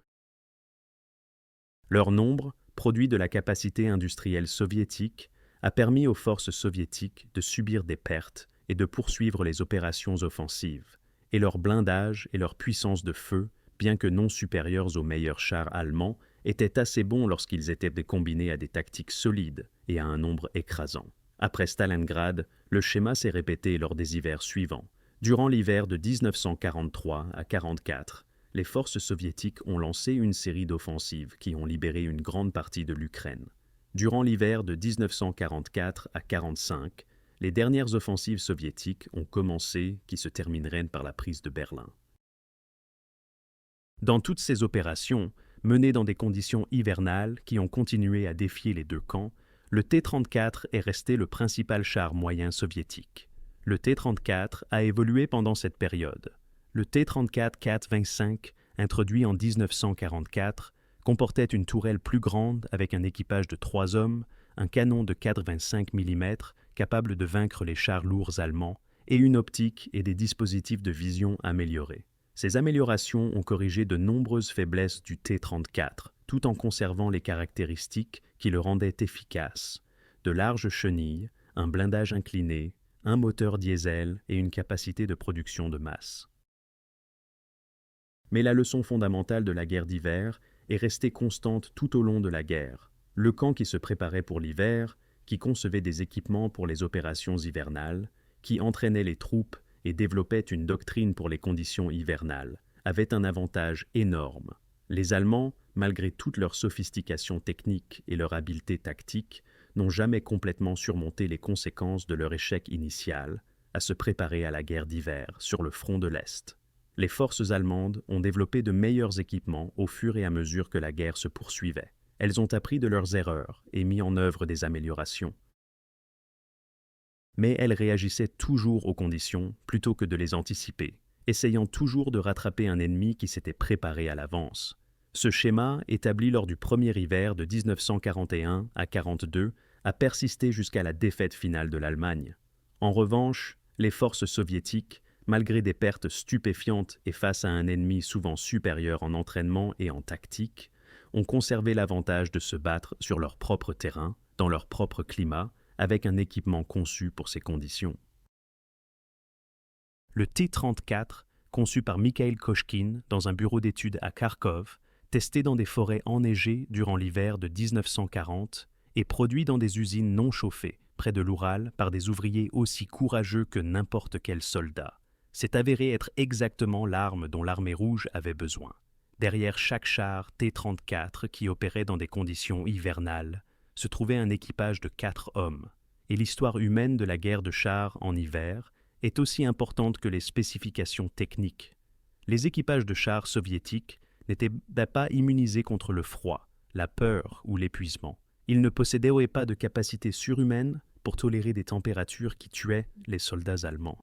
A: Leur nombre, produit de la capacité industrielle soviétique, a permis aux forces soviétiques de subir des pertes et de poursuivre les opérations offensives, et leur blindage et leur puissance de feu, bien que non supérieurs aux meilleurs chars allemands, étaient assez bons lorsqu'ils étaient combinés à des tactiques solides et à un nombre écrasant. Après Stalingrad, le schéma s'est répété lors des hivers suivants. Durant l'hiver de 1943 à 1944, les forces soviétiques ont lancé une série d'offensives qui ont libéré une grande partie de l'Ukraine. Durant l'hiver de 1944 à 1945, les dernières offensives soviétiques ont commencé qui se termineraient par la prise de Berlin. Dans toutes ces opérations, menées dans des conditions hivernales qui ont continué à défier les deux camps, le T-34 est resté le principal char moyen soviétique. Le T-34 a évolué pendant cette période. Le T-34 425, introduit en 1944, comportait une tourelle plus grande avec un équipage de 3 hommes, un canon de 4,25 mm capable de vaincre les chars lourds allemands et une optique et des dispositifs de vision améliorés. Ces améliorations ont corrigé de nombreuses faiblesses du T-34, tout en conservant les caractéristiques qui le rendaient efficace: de larges chenilles, un blindage incliné, un moteur diesel et une capacité de production de masse. Mais la leçon fondamentale de la guerre d'hiver est restée constante tout au long de la guerre. Le camp qui se préparait pour l'hiver, qui concevait des équipements pour les opérations hivernales, qui entraînait les troupes et développait une doctrine pour les conditions hivernales, avait un avantage énorme. Les Allemands, malgré toute leur sophistication technique et leur habileté tactique, n'ont jamais complètement surmonté les conséquences de leur échec initial à se préparer à la guerre d'hiver sur le front de l'Est. Les forces allemandes ont développé de meilleurs équipements au fur et à mesure que la guerre se poursuivait. Elles ont appris de leurs erreurs et mis en œuvre des améliorations. Mais elles réagissaient toujours aux conditions plutôt que de les anticiper, essayant toujours de rattraper un ennemi qui s'était préparé à l'avance. Ce schéma, établi lors du premier hiver de 1941 à 1942, a persisté jusqu'à la défaite finale de l'Allemagne. En revanche, les forces soviétiques, malgré des pertes stupéfiantes et face à un ennemi souvent supérieur en entraînement et en tactique, ont conservé l'avantage de se battre sur leur propre terrain, dans leur propre climat, avec un équipement conçu pour ces conditions. Le T-34, conçu par Mikhail Kochkin dans un bureau d'études à Kharkov, testé dans des forêts enneigées durant l'hiver de 1940 et produit dans des usines non chauffées, près de l'Oural, par des ouvriers aussi courageux que n'importe quel soldat, s'est avéré être exactement l'arme dont l'armée rouge avait besoin. Derrière chaque char T-34 qui opérait dans des conditions hivernales, se trouvait un équipage de 4 hommes. Et l'histoire humaine de la guerre de chars en hiver est aussi importante que les spécifications techniques. Les équipages de chars soviétiques n'étaient pas immunisés contre le froid, la peur ou l'épuisement. Ils ne possédaient pas de capacité surhumaine pour tolérer des températures qui tuaient les soldats allemands.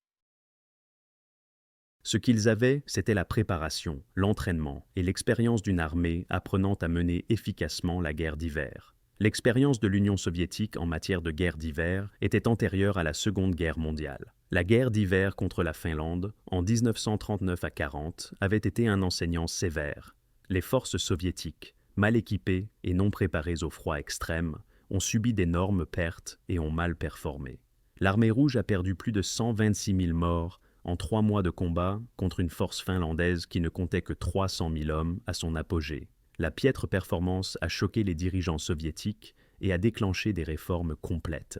A: Ce qu'ils avaient, c'était la préparation, l'entraînement et l'expérience d'une armée apprenant à mener efficacement la guerre d'hiver. L'expérience de l'Union soviétique en matière de guerre d'hiver était antérieure à la Seconde Guerre mondiale. La guerre d'hiver contre la Finlande, en 1939 à 40, avait été un enseignant sévère. Les forces soviétiques, mal équipées et non préparées au froid extrême, ont subi d'énormes pertes et ont mal performé. L'armée rouge a perdu plus de 126 000 morts en 3 mois de combat contre une force finlandaise qui ne comptait que 300 000 hommes à son apogée. La piètre performance a choqué les dirigeants soviétiques et a déclenché des réformes complètes.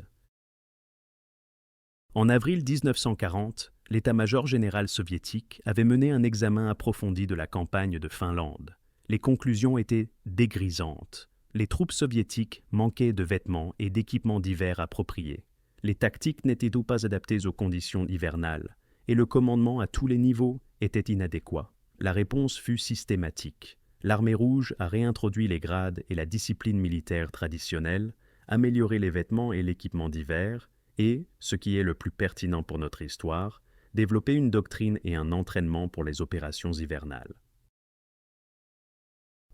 A: En avril 1940, l'état-major général soviétique avait mené un examen approfondi de la campagne de Finlande. Les conclusions étaient dégrisantes. Les troupes soviétiques manquaient de vêtements et d'équipements d'hiver appropriés. Les tactiques n'étaient donc pas adaptées aux conditions hivernales, et le commandement à tous les niveaux était inadéquat. La réponse fut systématique. L'armée rouge a réintroduit les grades et la discipline militaire traditionnelle, amélioré les vêtements et l'équipement d'hiver, et, ce qui est le plus pertinent pour notre histoire, développé une doctrine et un entraînement pour les opérations hivernales.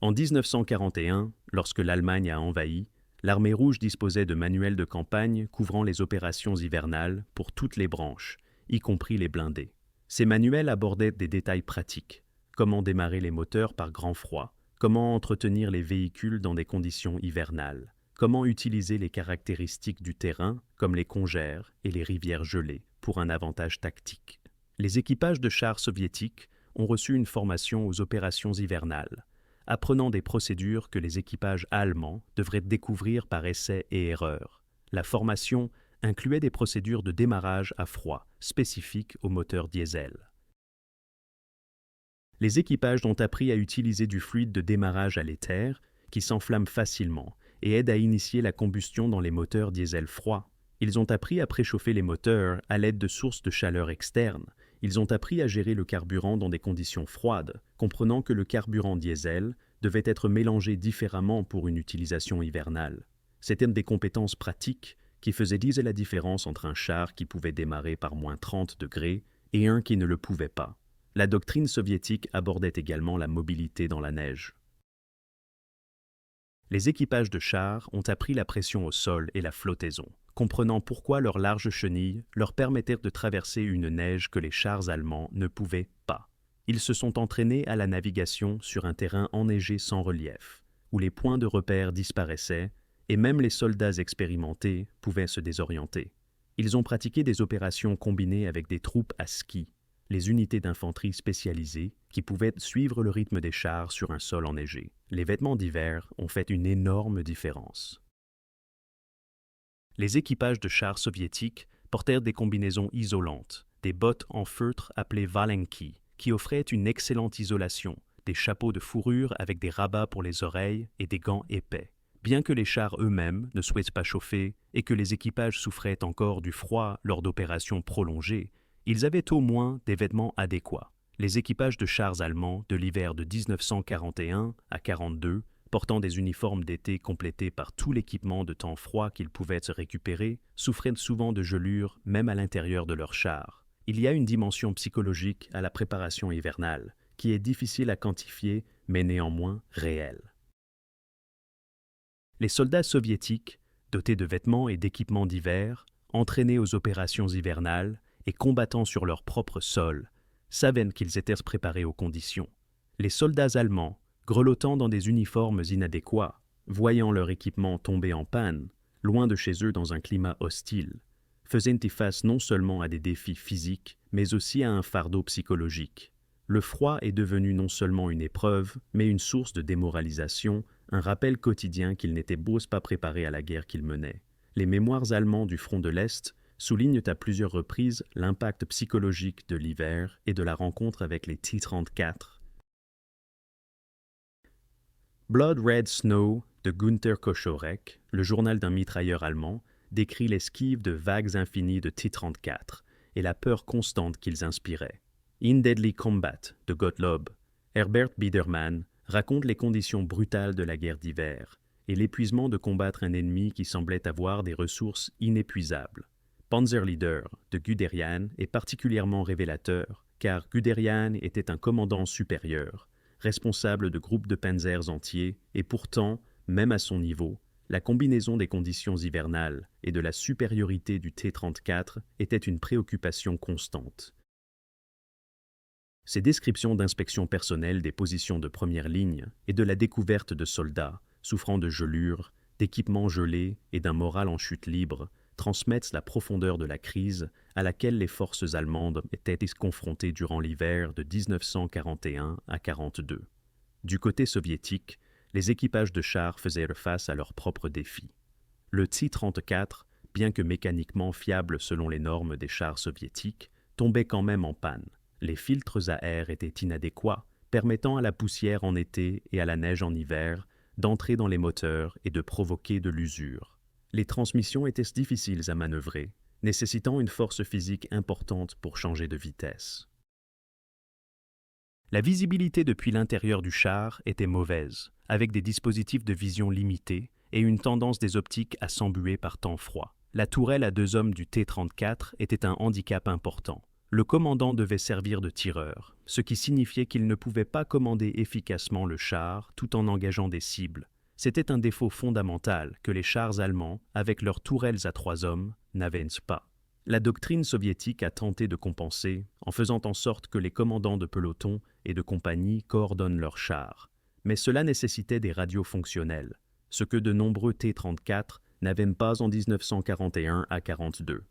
A: En 1941, lorsque l'Allemagne a envahi, l'armée rouge disposait de manuels de campagne couvrant les opérations hivernales pour toutes les branches, y compris les blindés. Ces manuels abordaient des détails pratiques. Comment démarrer les moteurs par grand froid, comment entretenir les véhicules dans des conditions hivernales, comment utiliser les caractéristiques du terrain, comme les congères et les rivières gelées, pour un avantage tactique. Les équipages de chars soviétiques ont reçu une formation aux opérations hivernales, apprenant des procédures que les équipages allemands devraient découvrir par essais et erreurs. La formation incluait des procédures de démarrage à froid, spécifiques aux moteurs diesel. Les équipages ont appris à utiliser du fluide de démarrage à l'éther, qui s'enflamme facilement et aide à initier la combustion dans les moteurs diesel froids. Ils ont appris à préchauffer les moteurs à l'aide de sources de chaleur externes. Ils ont appris à gérer le carburant dans des conditions froides, comprenant que le carburant diesel devait être mélangé différemment pour une utilisation hivernale. C'étaient des compétences pratiques qui faisaient diser la différence entre un char qui pouvait démarrer par moins 30 degrés et un qui ne le pouvait pas. La doctrine soviétique abordait également la mobilité dans la neige. Les équipages de chars ont appris la pression au sol et la flottaison, comprenant pourquoi leurs larges chenilles leur permettaient de traverser une neige que les chars allemands ne pouvaient pas. Ils se sont entraînés à la navigation sur un terrain enneigé sans relief, où les points de repère disparaissaient et même les soldats expérimentés pouvaient se désorienter. Ils ont pratiqué des opérations combinées avec des troupes à ski, les unités d'infanterie spécialisées qui pouvaient suivre le rythme des chars sur un sol enneigé. Les vêtements d'hiver ont fait une énorme différence. Les équipages de chars soviétiques portèrent des combinaisons isolantes, des bottes en feutre appelées valenki, qui offraient une excellente isolation, des chapeaux de fourrure avec des rabats pour les oreilles et des gants épais. Bien que les chars eux-mêmes ne souhaitent pas chauffer et que les équipages souffraient encore du froid lors d'opérations prolongées, ils avaient au moins des vêtements adéquats. Les équipages de chars allemands de l'hiver de 1941 à 42, portant des uniformes d'été complétés par tout l'équipement de temps froid qu'ils pouvaient se récupérer, souffraient souvent de gelures même à l'intérieur de leurs chars. Il y a une dimension psychologique à la préparation hivernale, qui est difficile à quantifier, mais néanmoins réelle. Les soldats soviétiques, dotés de vêtements et d'équipements d'hiver, entraînés aux opérations hivernales et combattant sur leur propre sol, savaient qu'ils étaient préparés aux conditions. Les soldats allemands, grelottant dans des uniformes inadéquats, voyant leur équipement tomber en panne, loin de chez eux dans un climat hostile, faisaient face non seulement à des défis physiques, mais aussi à un fardeau psychologique. Le froid est devenu non seulement une épreuve, mais une source de démoralisation, un rappel quotidien qu'ils n'étaient pas préparés à la guerre qu'ils menaient. Les mémoires allemands du front de l'Est soulignent à plusieurs reprises l'impact psychologique de l'hiver et de la rencontre avec les T-34. Blood Red Snow de Günter Koschorek, le journal d'un mitrailleur allemand, décrit l'esquive de vagues infinies de T-34 et la peur constante qu'ils inspiraient. In Deadly Combat de Gottlob, Herbert Biedermann raconte les conditions brutales de la guerre d'hiver et l'épuisement de combattre un ennemi qui semblait avoir des ressources inépuisables. Panzerleader de Guderian est particulièrement révélateur car Guderian était un commandant supérieur, responsable de groupes de panzers entiers, et pourtant, même à son niveau, la combinaison des conditions hivernales et de la supériorité du T-34 était une préoccupation constante. Ces descriptions d'inspection personnelle des positions de première ligne et de la découverte de soldats souffrant de gelures, d'équipements gelés et d'un moral en chute libre transmettent la profondeur de la crise à laquelle les forces allemandes étaient confrontées durant l'hiver de 1941 à 42. Du côté soviétique, les équipages de chars faisaient face à leurs propres défis. Le T-34, bien que mécaniquement fiable selon les normes des chars soviétiques, tombait quand même en panne. Les filtres à air étaient inadéquats, permettant à la poussière en été et à la neige en hiver d'entrer dans les moteurs et de provoquer de l'usure. Les transmissions étaient difficiles à manœuvrer, nécessitant une force physique importante pour changer de vitesse. La visibilité depuis l'intérieur du char était mauvaise, avec des dispositifs de vision limités et une tendance des optiques à s'embuer par temps froid. La tourelle à 2 hommes du T-34 était un handicap important. Le commandant devait servir de tireur, ce qui signifiait qu'il ne pouvait pas commander efficacement le char tout en engageant des cibles. C'était un défaut fondamental que les chars allemands, avec leurs tourelles à 3 hommes, n'avaient pas. La doctrine soviétique a tenté de compenser en faisant en sorte que les commandants de peloton et de compagnie coordonnent leurs chars. Mais cela nécessitait des radios fonctionnelles, ce que de nombreux T-34 n'avaient pas en 1941 à 42.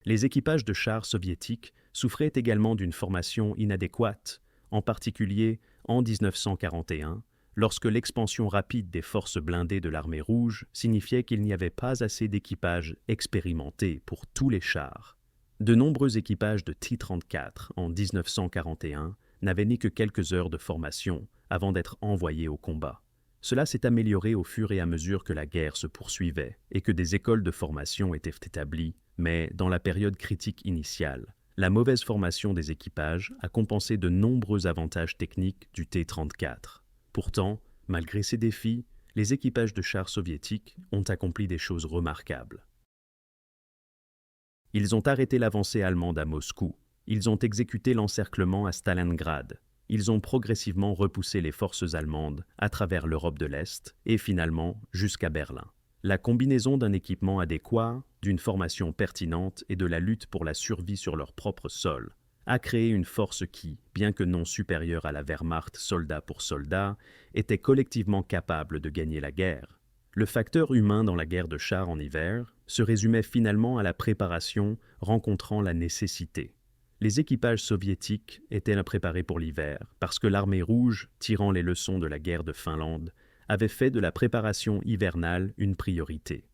A: Les équipages de chars soviétiques souffraient également d'une formation inadéquate, en particulier en 1941, lorsque l'expansion rapide des forces blindées de l'armée rouge signifiait qu'il n'y avait pas assez d'équipages expérimentés pour tous les chars. De nombreux équipages de T-34 en 1941 n'avaient ni que quelques heures de formation avant d'être envoyés au combat. Cela s'est amélioré au fur et à mesure que la guerre se poursuivait et que des écoles de formation étaient établies, mais dans la période critique initiale, la mauvaise formation des équipages a compensé de nombreux avantages techniques du T-34. Pourtant, malgré ces défis, les équipages de chars soviétiques ont accompli des choses remarquables. Ils ont arrêté l'avancée allemande à Moscou, ils ont exécuté l'encerclement à Stalingrad, ils ont progressivement repoussé les forces allemandes à travers l'Europe de l'Est et finalement jusqu'à Berlin. La combinaison d'un équipement adéquat, d'une formation pertinente et de la lutte pour la survie sur leur propre sol a créé une force qui, bien que non supérieure à la Wehrmacht soldat pour soldat, était collectivement capable de gagner la guerre. Le facteur humain dans la guerre de chars en hiver se résumait finalement à la préparation rencontrant la nécessité. Les équipages soviétiques étaient préparés pour l'hiver parce que l'armée rouge, tirant les leçons de la guerre de Finlande, avait fait de la préparation hivernale une priorité.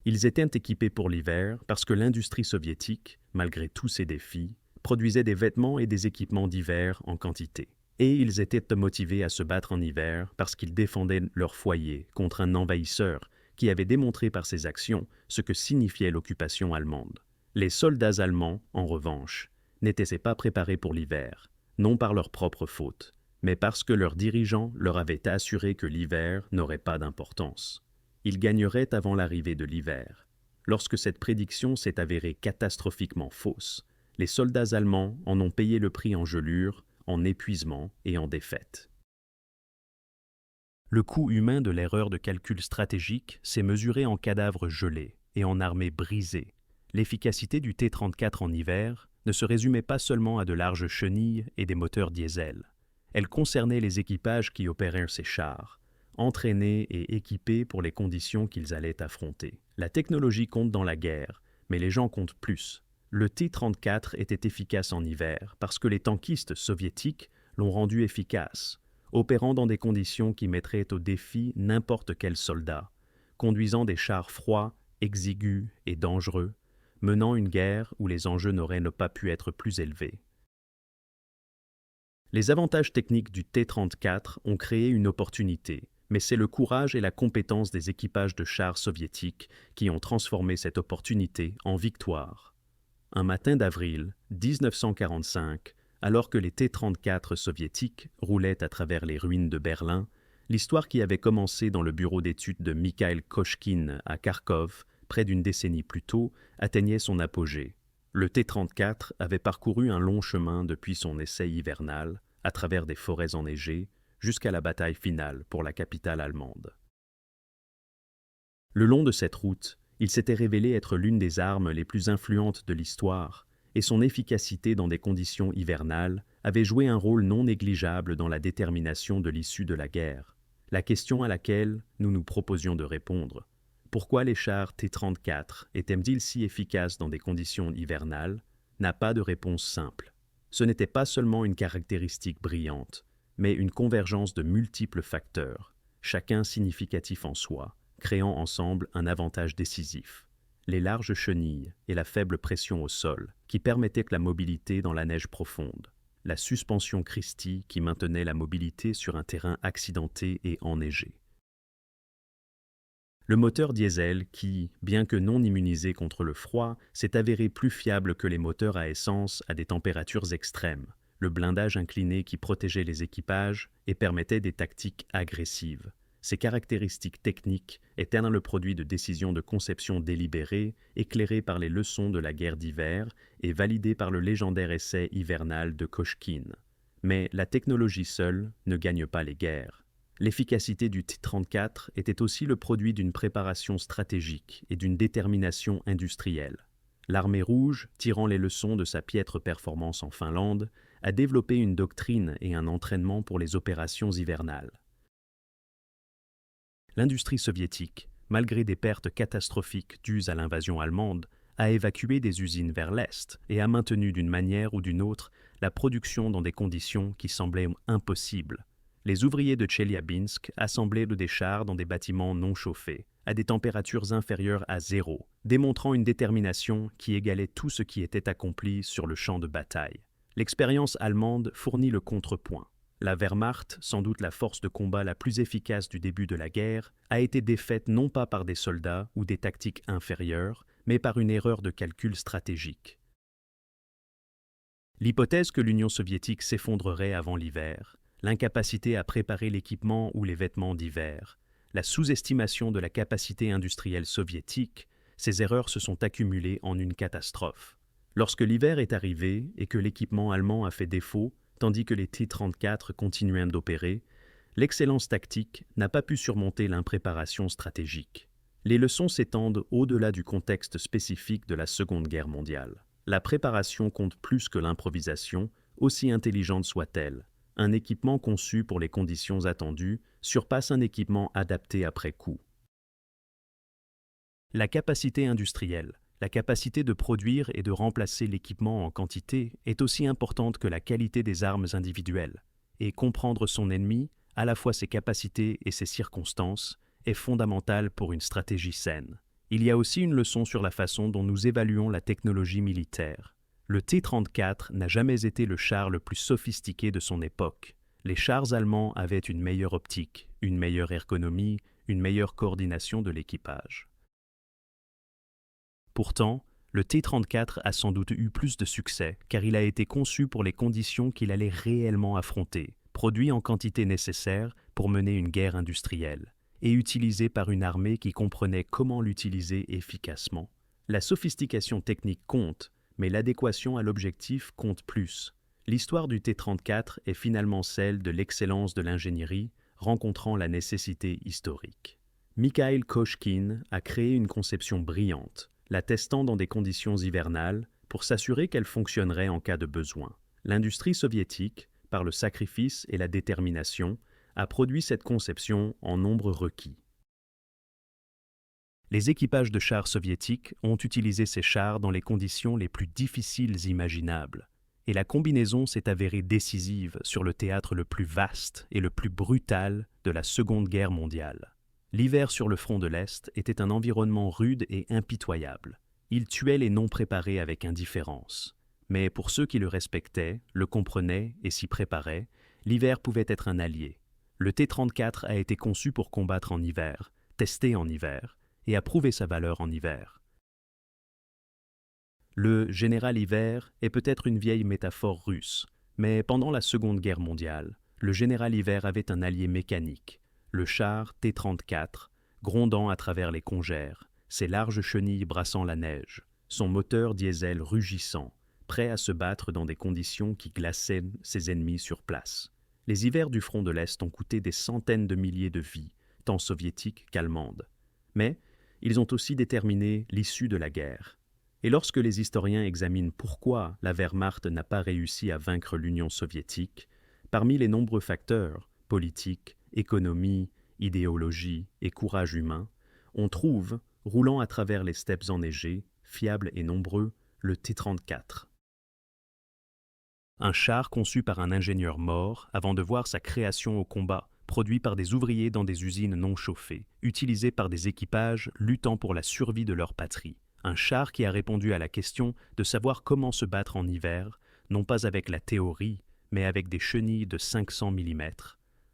A: Ils étaient équipés pour l'hiver parce que l'industrie soviétique, malgré tous ses défis, produisait des vêtements et des équipements d'hiver en quantité. Et ils étaient motivés à se battre en hiver parce qu'ils défendaient leur foyer contre un envahisseur qui avait démontré par ses actions ce que signifiait l'occupation allemande. Les soldats allemands, en revanche, n'étaient pas préparés pour l'hiver, non par leur propre faute, mais parce que leurs dirigeants leur avaient assuré que l'hiver n'aurait pas d'importance. Ils gagneraient avant l'arrivée de l'hiver. Lorsque cette prédiction s'est avérée catastrophiquement fausse, les soldats allemands en ont payé le prix en gelure, en épuisement et en défaite. Le coût humain de l'erreur de calcul stratégique s'est mesuré en cadavres gelés et en armées brisées. L'efficacité du T-34 en hiver ne se résumait pas seulement à de larges chenilles et des moteurs diesel. Elle concernait les équipages qui opéraient ces chars, entraînés et équipés pour les conditions qu'ils allaient affronter. La technologie compte dans la guerre, mais les gens comptent plus. Le T-34 était efficace en hiver parce que les tankistes soviétiques l'ont rendu efficace, opérant dans des conditions qui mettraient au défi n'importe quel soldat, conduisant des chars froids, exigus et dangereux, menant une guerre où les enjeux n'auraient pas pu être plus élevés. Les avantages techniques du T-34 ont créé une opportunité, mais c'est le courage et la compétence des équipages de chars soviétiques qui ont transformé cette opportunité en victoire. Un matin d'avril 1945, alors que les T-34 soviétiques roulaient à travers les ruines de Berlin, l'histoire qui avait commencé dans le bureau d'études de Mikhail Kochkine à Kharkov, près d'une décennie plus tôt, atteignait son apogée. Le T-34 avait parcouru un long chemin depuis son essai hivernal, à travers des forêts enneigées, jusqu'à la bataille finale pour la capitale allemande. Le long de cette route, il s'était révélé être l'une des armes les plus influentes de l'histoire, et son efficacité dans des conditions hivernales avait joué un rôle non négligeable dans la détermination de l'issue de la guerre. La question à laquelle nous nous proposions de répondre, pourquoi les chars T-34 étaient-ils si efficaces dans des conditions hivernales, n'a pas de réponse simple. Ce n'était pas seulement une caractéristique brillante, mais une convergence de multiples facteurs, chacun significatif en soi, créant ensemble un avantage décisif. Les larges chenilles et la faible pression au sol, qui permettaient la mobilité dans la neige profonde. La suspension Christie qui maintenait la mobilité sur un terrain accidenté et enneigé. Le moteur diesel qui, bien que non immunisé contre le froid, s'est avéré plus fiable que les moteurs à essence à des températures extrêmes. Le blindage incliné qui protégeait les équipages et permettait des tactiques agressives. Ces caractéristiques techniques étaient le produit de décisions de conception délibérées, éclairées par les leçons de la guerre d'hiver et validées par le légendaire essai hivernal de Kochkin. Mais la technologie seule ne gagne pas les guerres. L'efficacité du T-34 était aussi le produit d'une préparation stratégique et d'une détermination industrielle. L'armée rouge, tirant les leçons de sa piètre performance en Finlande, a développé une doctrine et un entraînement pour les opérations hivernales. L'industrie soviétique, malgré des pertes catastrophiques dues à l'invasion allemande, a évacué des usines vers l'Est et a maintenu d'une manière ou d'une autre la production dans des conditions qui semblaient impossibles. Les ouvriers de Tcheliabinsk assemblaient des chars dans des bâtiments non chauffés, à des températures inférieures à 0, démontrant une détermination qui égalait tout ce qui était accompli sur le champ de bataille. L'expérience allemande fournit le contrepoint. La Wehrmacht, sans doute la force de combat la plus efficace du début de la guerre, a été défaite non pas par des soldats ou des tactiques inférieures, mais par une erreur de calcul stratégique. L'hypothèse que l'Union soviétique s'effondrerait avant l'hiver, l'incapacité à préparer l'équipement ou les vêtements d'hiver, la sous-estimation de la capacité industrielle soviétique, ces erreurs se sont accumulées en une catastrophe. Lorsque l'hiver est arrivé et que l'équipement allemand a fait défaut, tandis que les T-34 continuaient d'opérer, l'excellence tactique n'a pas pu surmonter l'impréparation stratégique. Les leçons s'étendent au-delà du contexte spécifique de la Seconde Guerre mondiale. La préparation compte plus que l'improvisation, aussi intelligente soit-elle. Un équipement conçu pour les conditions attendues surpasse un équipement adapté après coup. La capacité industrielle, la capacité de produire et de remplacer l'équipement en quantité est aussi importante que la qualité des armes individuelles, et comprendre son ennemi, à la fois ses capacités et ses circonstances, est fondamental pour une stratégie saine. Il y a aussi une leçon sur la façon dont nous évaluons la technologie militaire. Le T-34 n'a jamais été le char le plus sophistiqué de son époque. Les chars allemands avaient une meilleure optique, une meilleure ergonomie, une meilleure coordination de l'équipage. Pourtant, le T-34 a sans doute eu plus de succès car il a été conçu pour les conditions qu'il allait réellement affronter, produit en quantité nécessaire pour mener une guerre industrielle, et utilisé par une armée qui comprenait comment l'utiliser efficacement. La sophistication technique compte, mais l'adéquation à l'objectif compte plus. L'histoire du T-34 est finalement celle de l'excellence de l'ingénierie rencontrant la nécessité historique. Mikhail Kochkin a créé une conception brillante, la testant dans des conditions hivernales pour s'assurer qu'elle fonctionnerait en cas de besoin. L'industrie soviétique, par le sacrifice et la détermination, a produit cette conception en nombre requis. Les équipages de chars soviétiques ont utilisé ces chars dans les conditions les plus difficiles imaginables, et la combinaison s'est avérée décisive sur le théâtre le plus vaste et le plus brutal de la Seconde Guerre mondiale. L'hiver sur le front de l'Est était un environnement rude et impitoyable. Il tuait les non-préparés avec indifférence. Mais pour ceux qui le respectaient, le comprenaient et s'y préparaient, l'hiver pouvait être un allié. Le T-34 a été conçu pour combattre en hiver, testé en hiver, et a prouvé sa valeur en hiver. Le général hiver est peut-être une vieille métaphore russe, mais pendant la Seconde Guerre mondiale, le général hiver avait un allié mécanique, le char T-34, grondant à travers les congères, ses larges chenilles brassant la neige. son moteur diesel rugissant, prêt à se battre dans des conditions qui glaçaient ses ennemis sur place. Les hivers du front de l'Est ont coûté des centaines de milliers de vies, tant soviétiques qu'allemandes. Mais ils ont aussi déterminé l'issue de la guerre. Et lorsque les historiens examinent pourquoi la Wehrmacht n'a pas réussi à vaincre l'Union soviétique, parmi les nombreux facteurs, politique, économie, idéologie et courage humain, on trouve, roulant à travers les steppes enneigées, fiables et nombreux, le T-34. Un char conçu par un ingénieur mort avant de voir sa création au combat, produit par des ouvriers dans des usines non chauffées, utilisé par des équipages luttant pour la survie de leur patrie. Un char qui a répondu à la question de savoir comment se battre en hiver, non pas avec la théorie, mais avec des chenilles de 500 mm,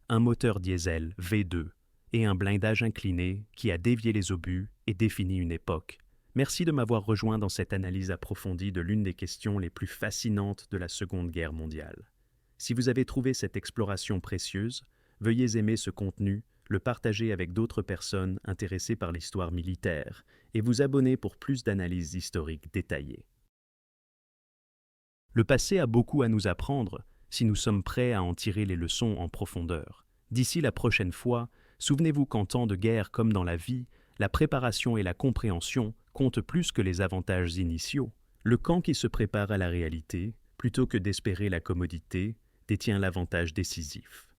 A: un moteur diesel V2 et un blindage incliné qui a dévié les obus et défini une époque. Merci de m'avoir rejoint dans cette analyse approfondie de l'une des questions les plus fascinantes de la Seconde Guerre mondiale. Si vous avez trouvé cette exploration précieuse, veuillez aimer ce contenu, le partager avec d'autres personnes intéressées par l'histoire militaire et vous abonner pour plus d'analyses historiques détaillées. Le passé a beaucoup à nous apprendre si nous sommes prêts à en tirer les leçons en profondeur. D'ici la prochaine fois, souvenez-vous qu'en temps de guerre comme dans la vie, la préparation et la compréhension comptent plus que les avantages initiaux. Le camp qui se prépare à la réalité, plutôt que d'espérer la commodité, détient l'avantage décisif.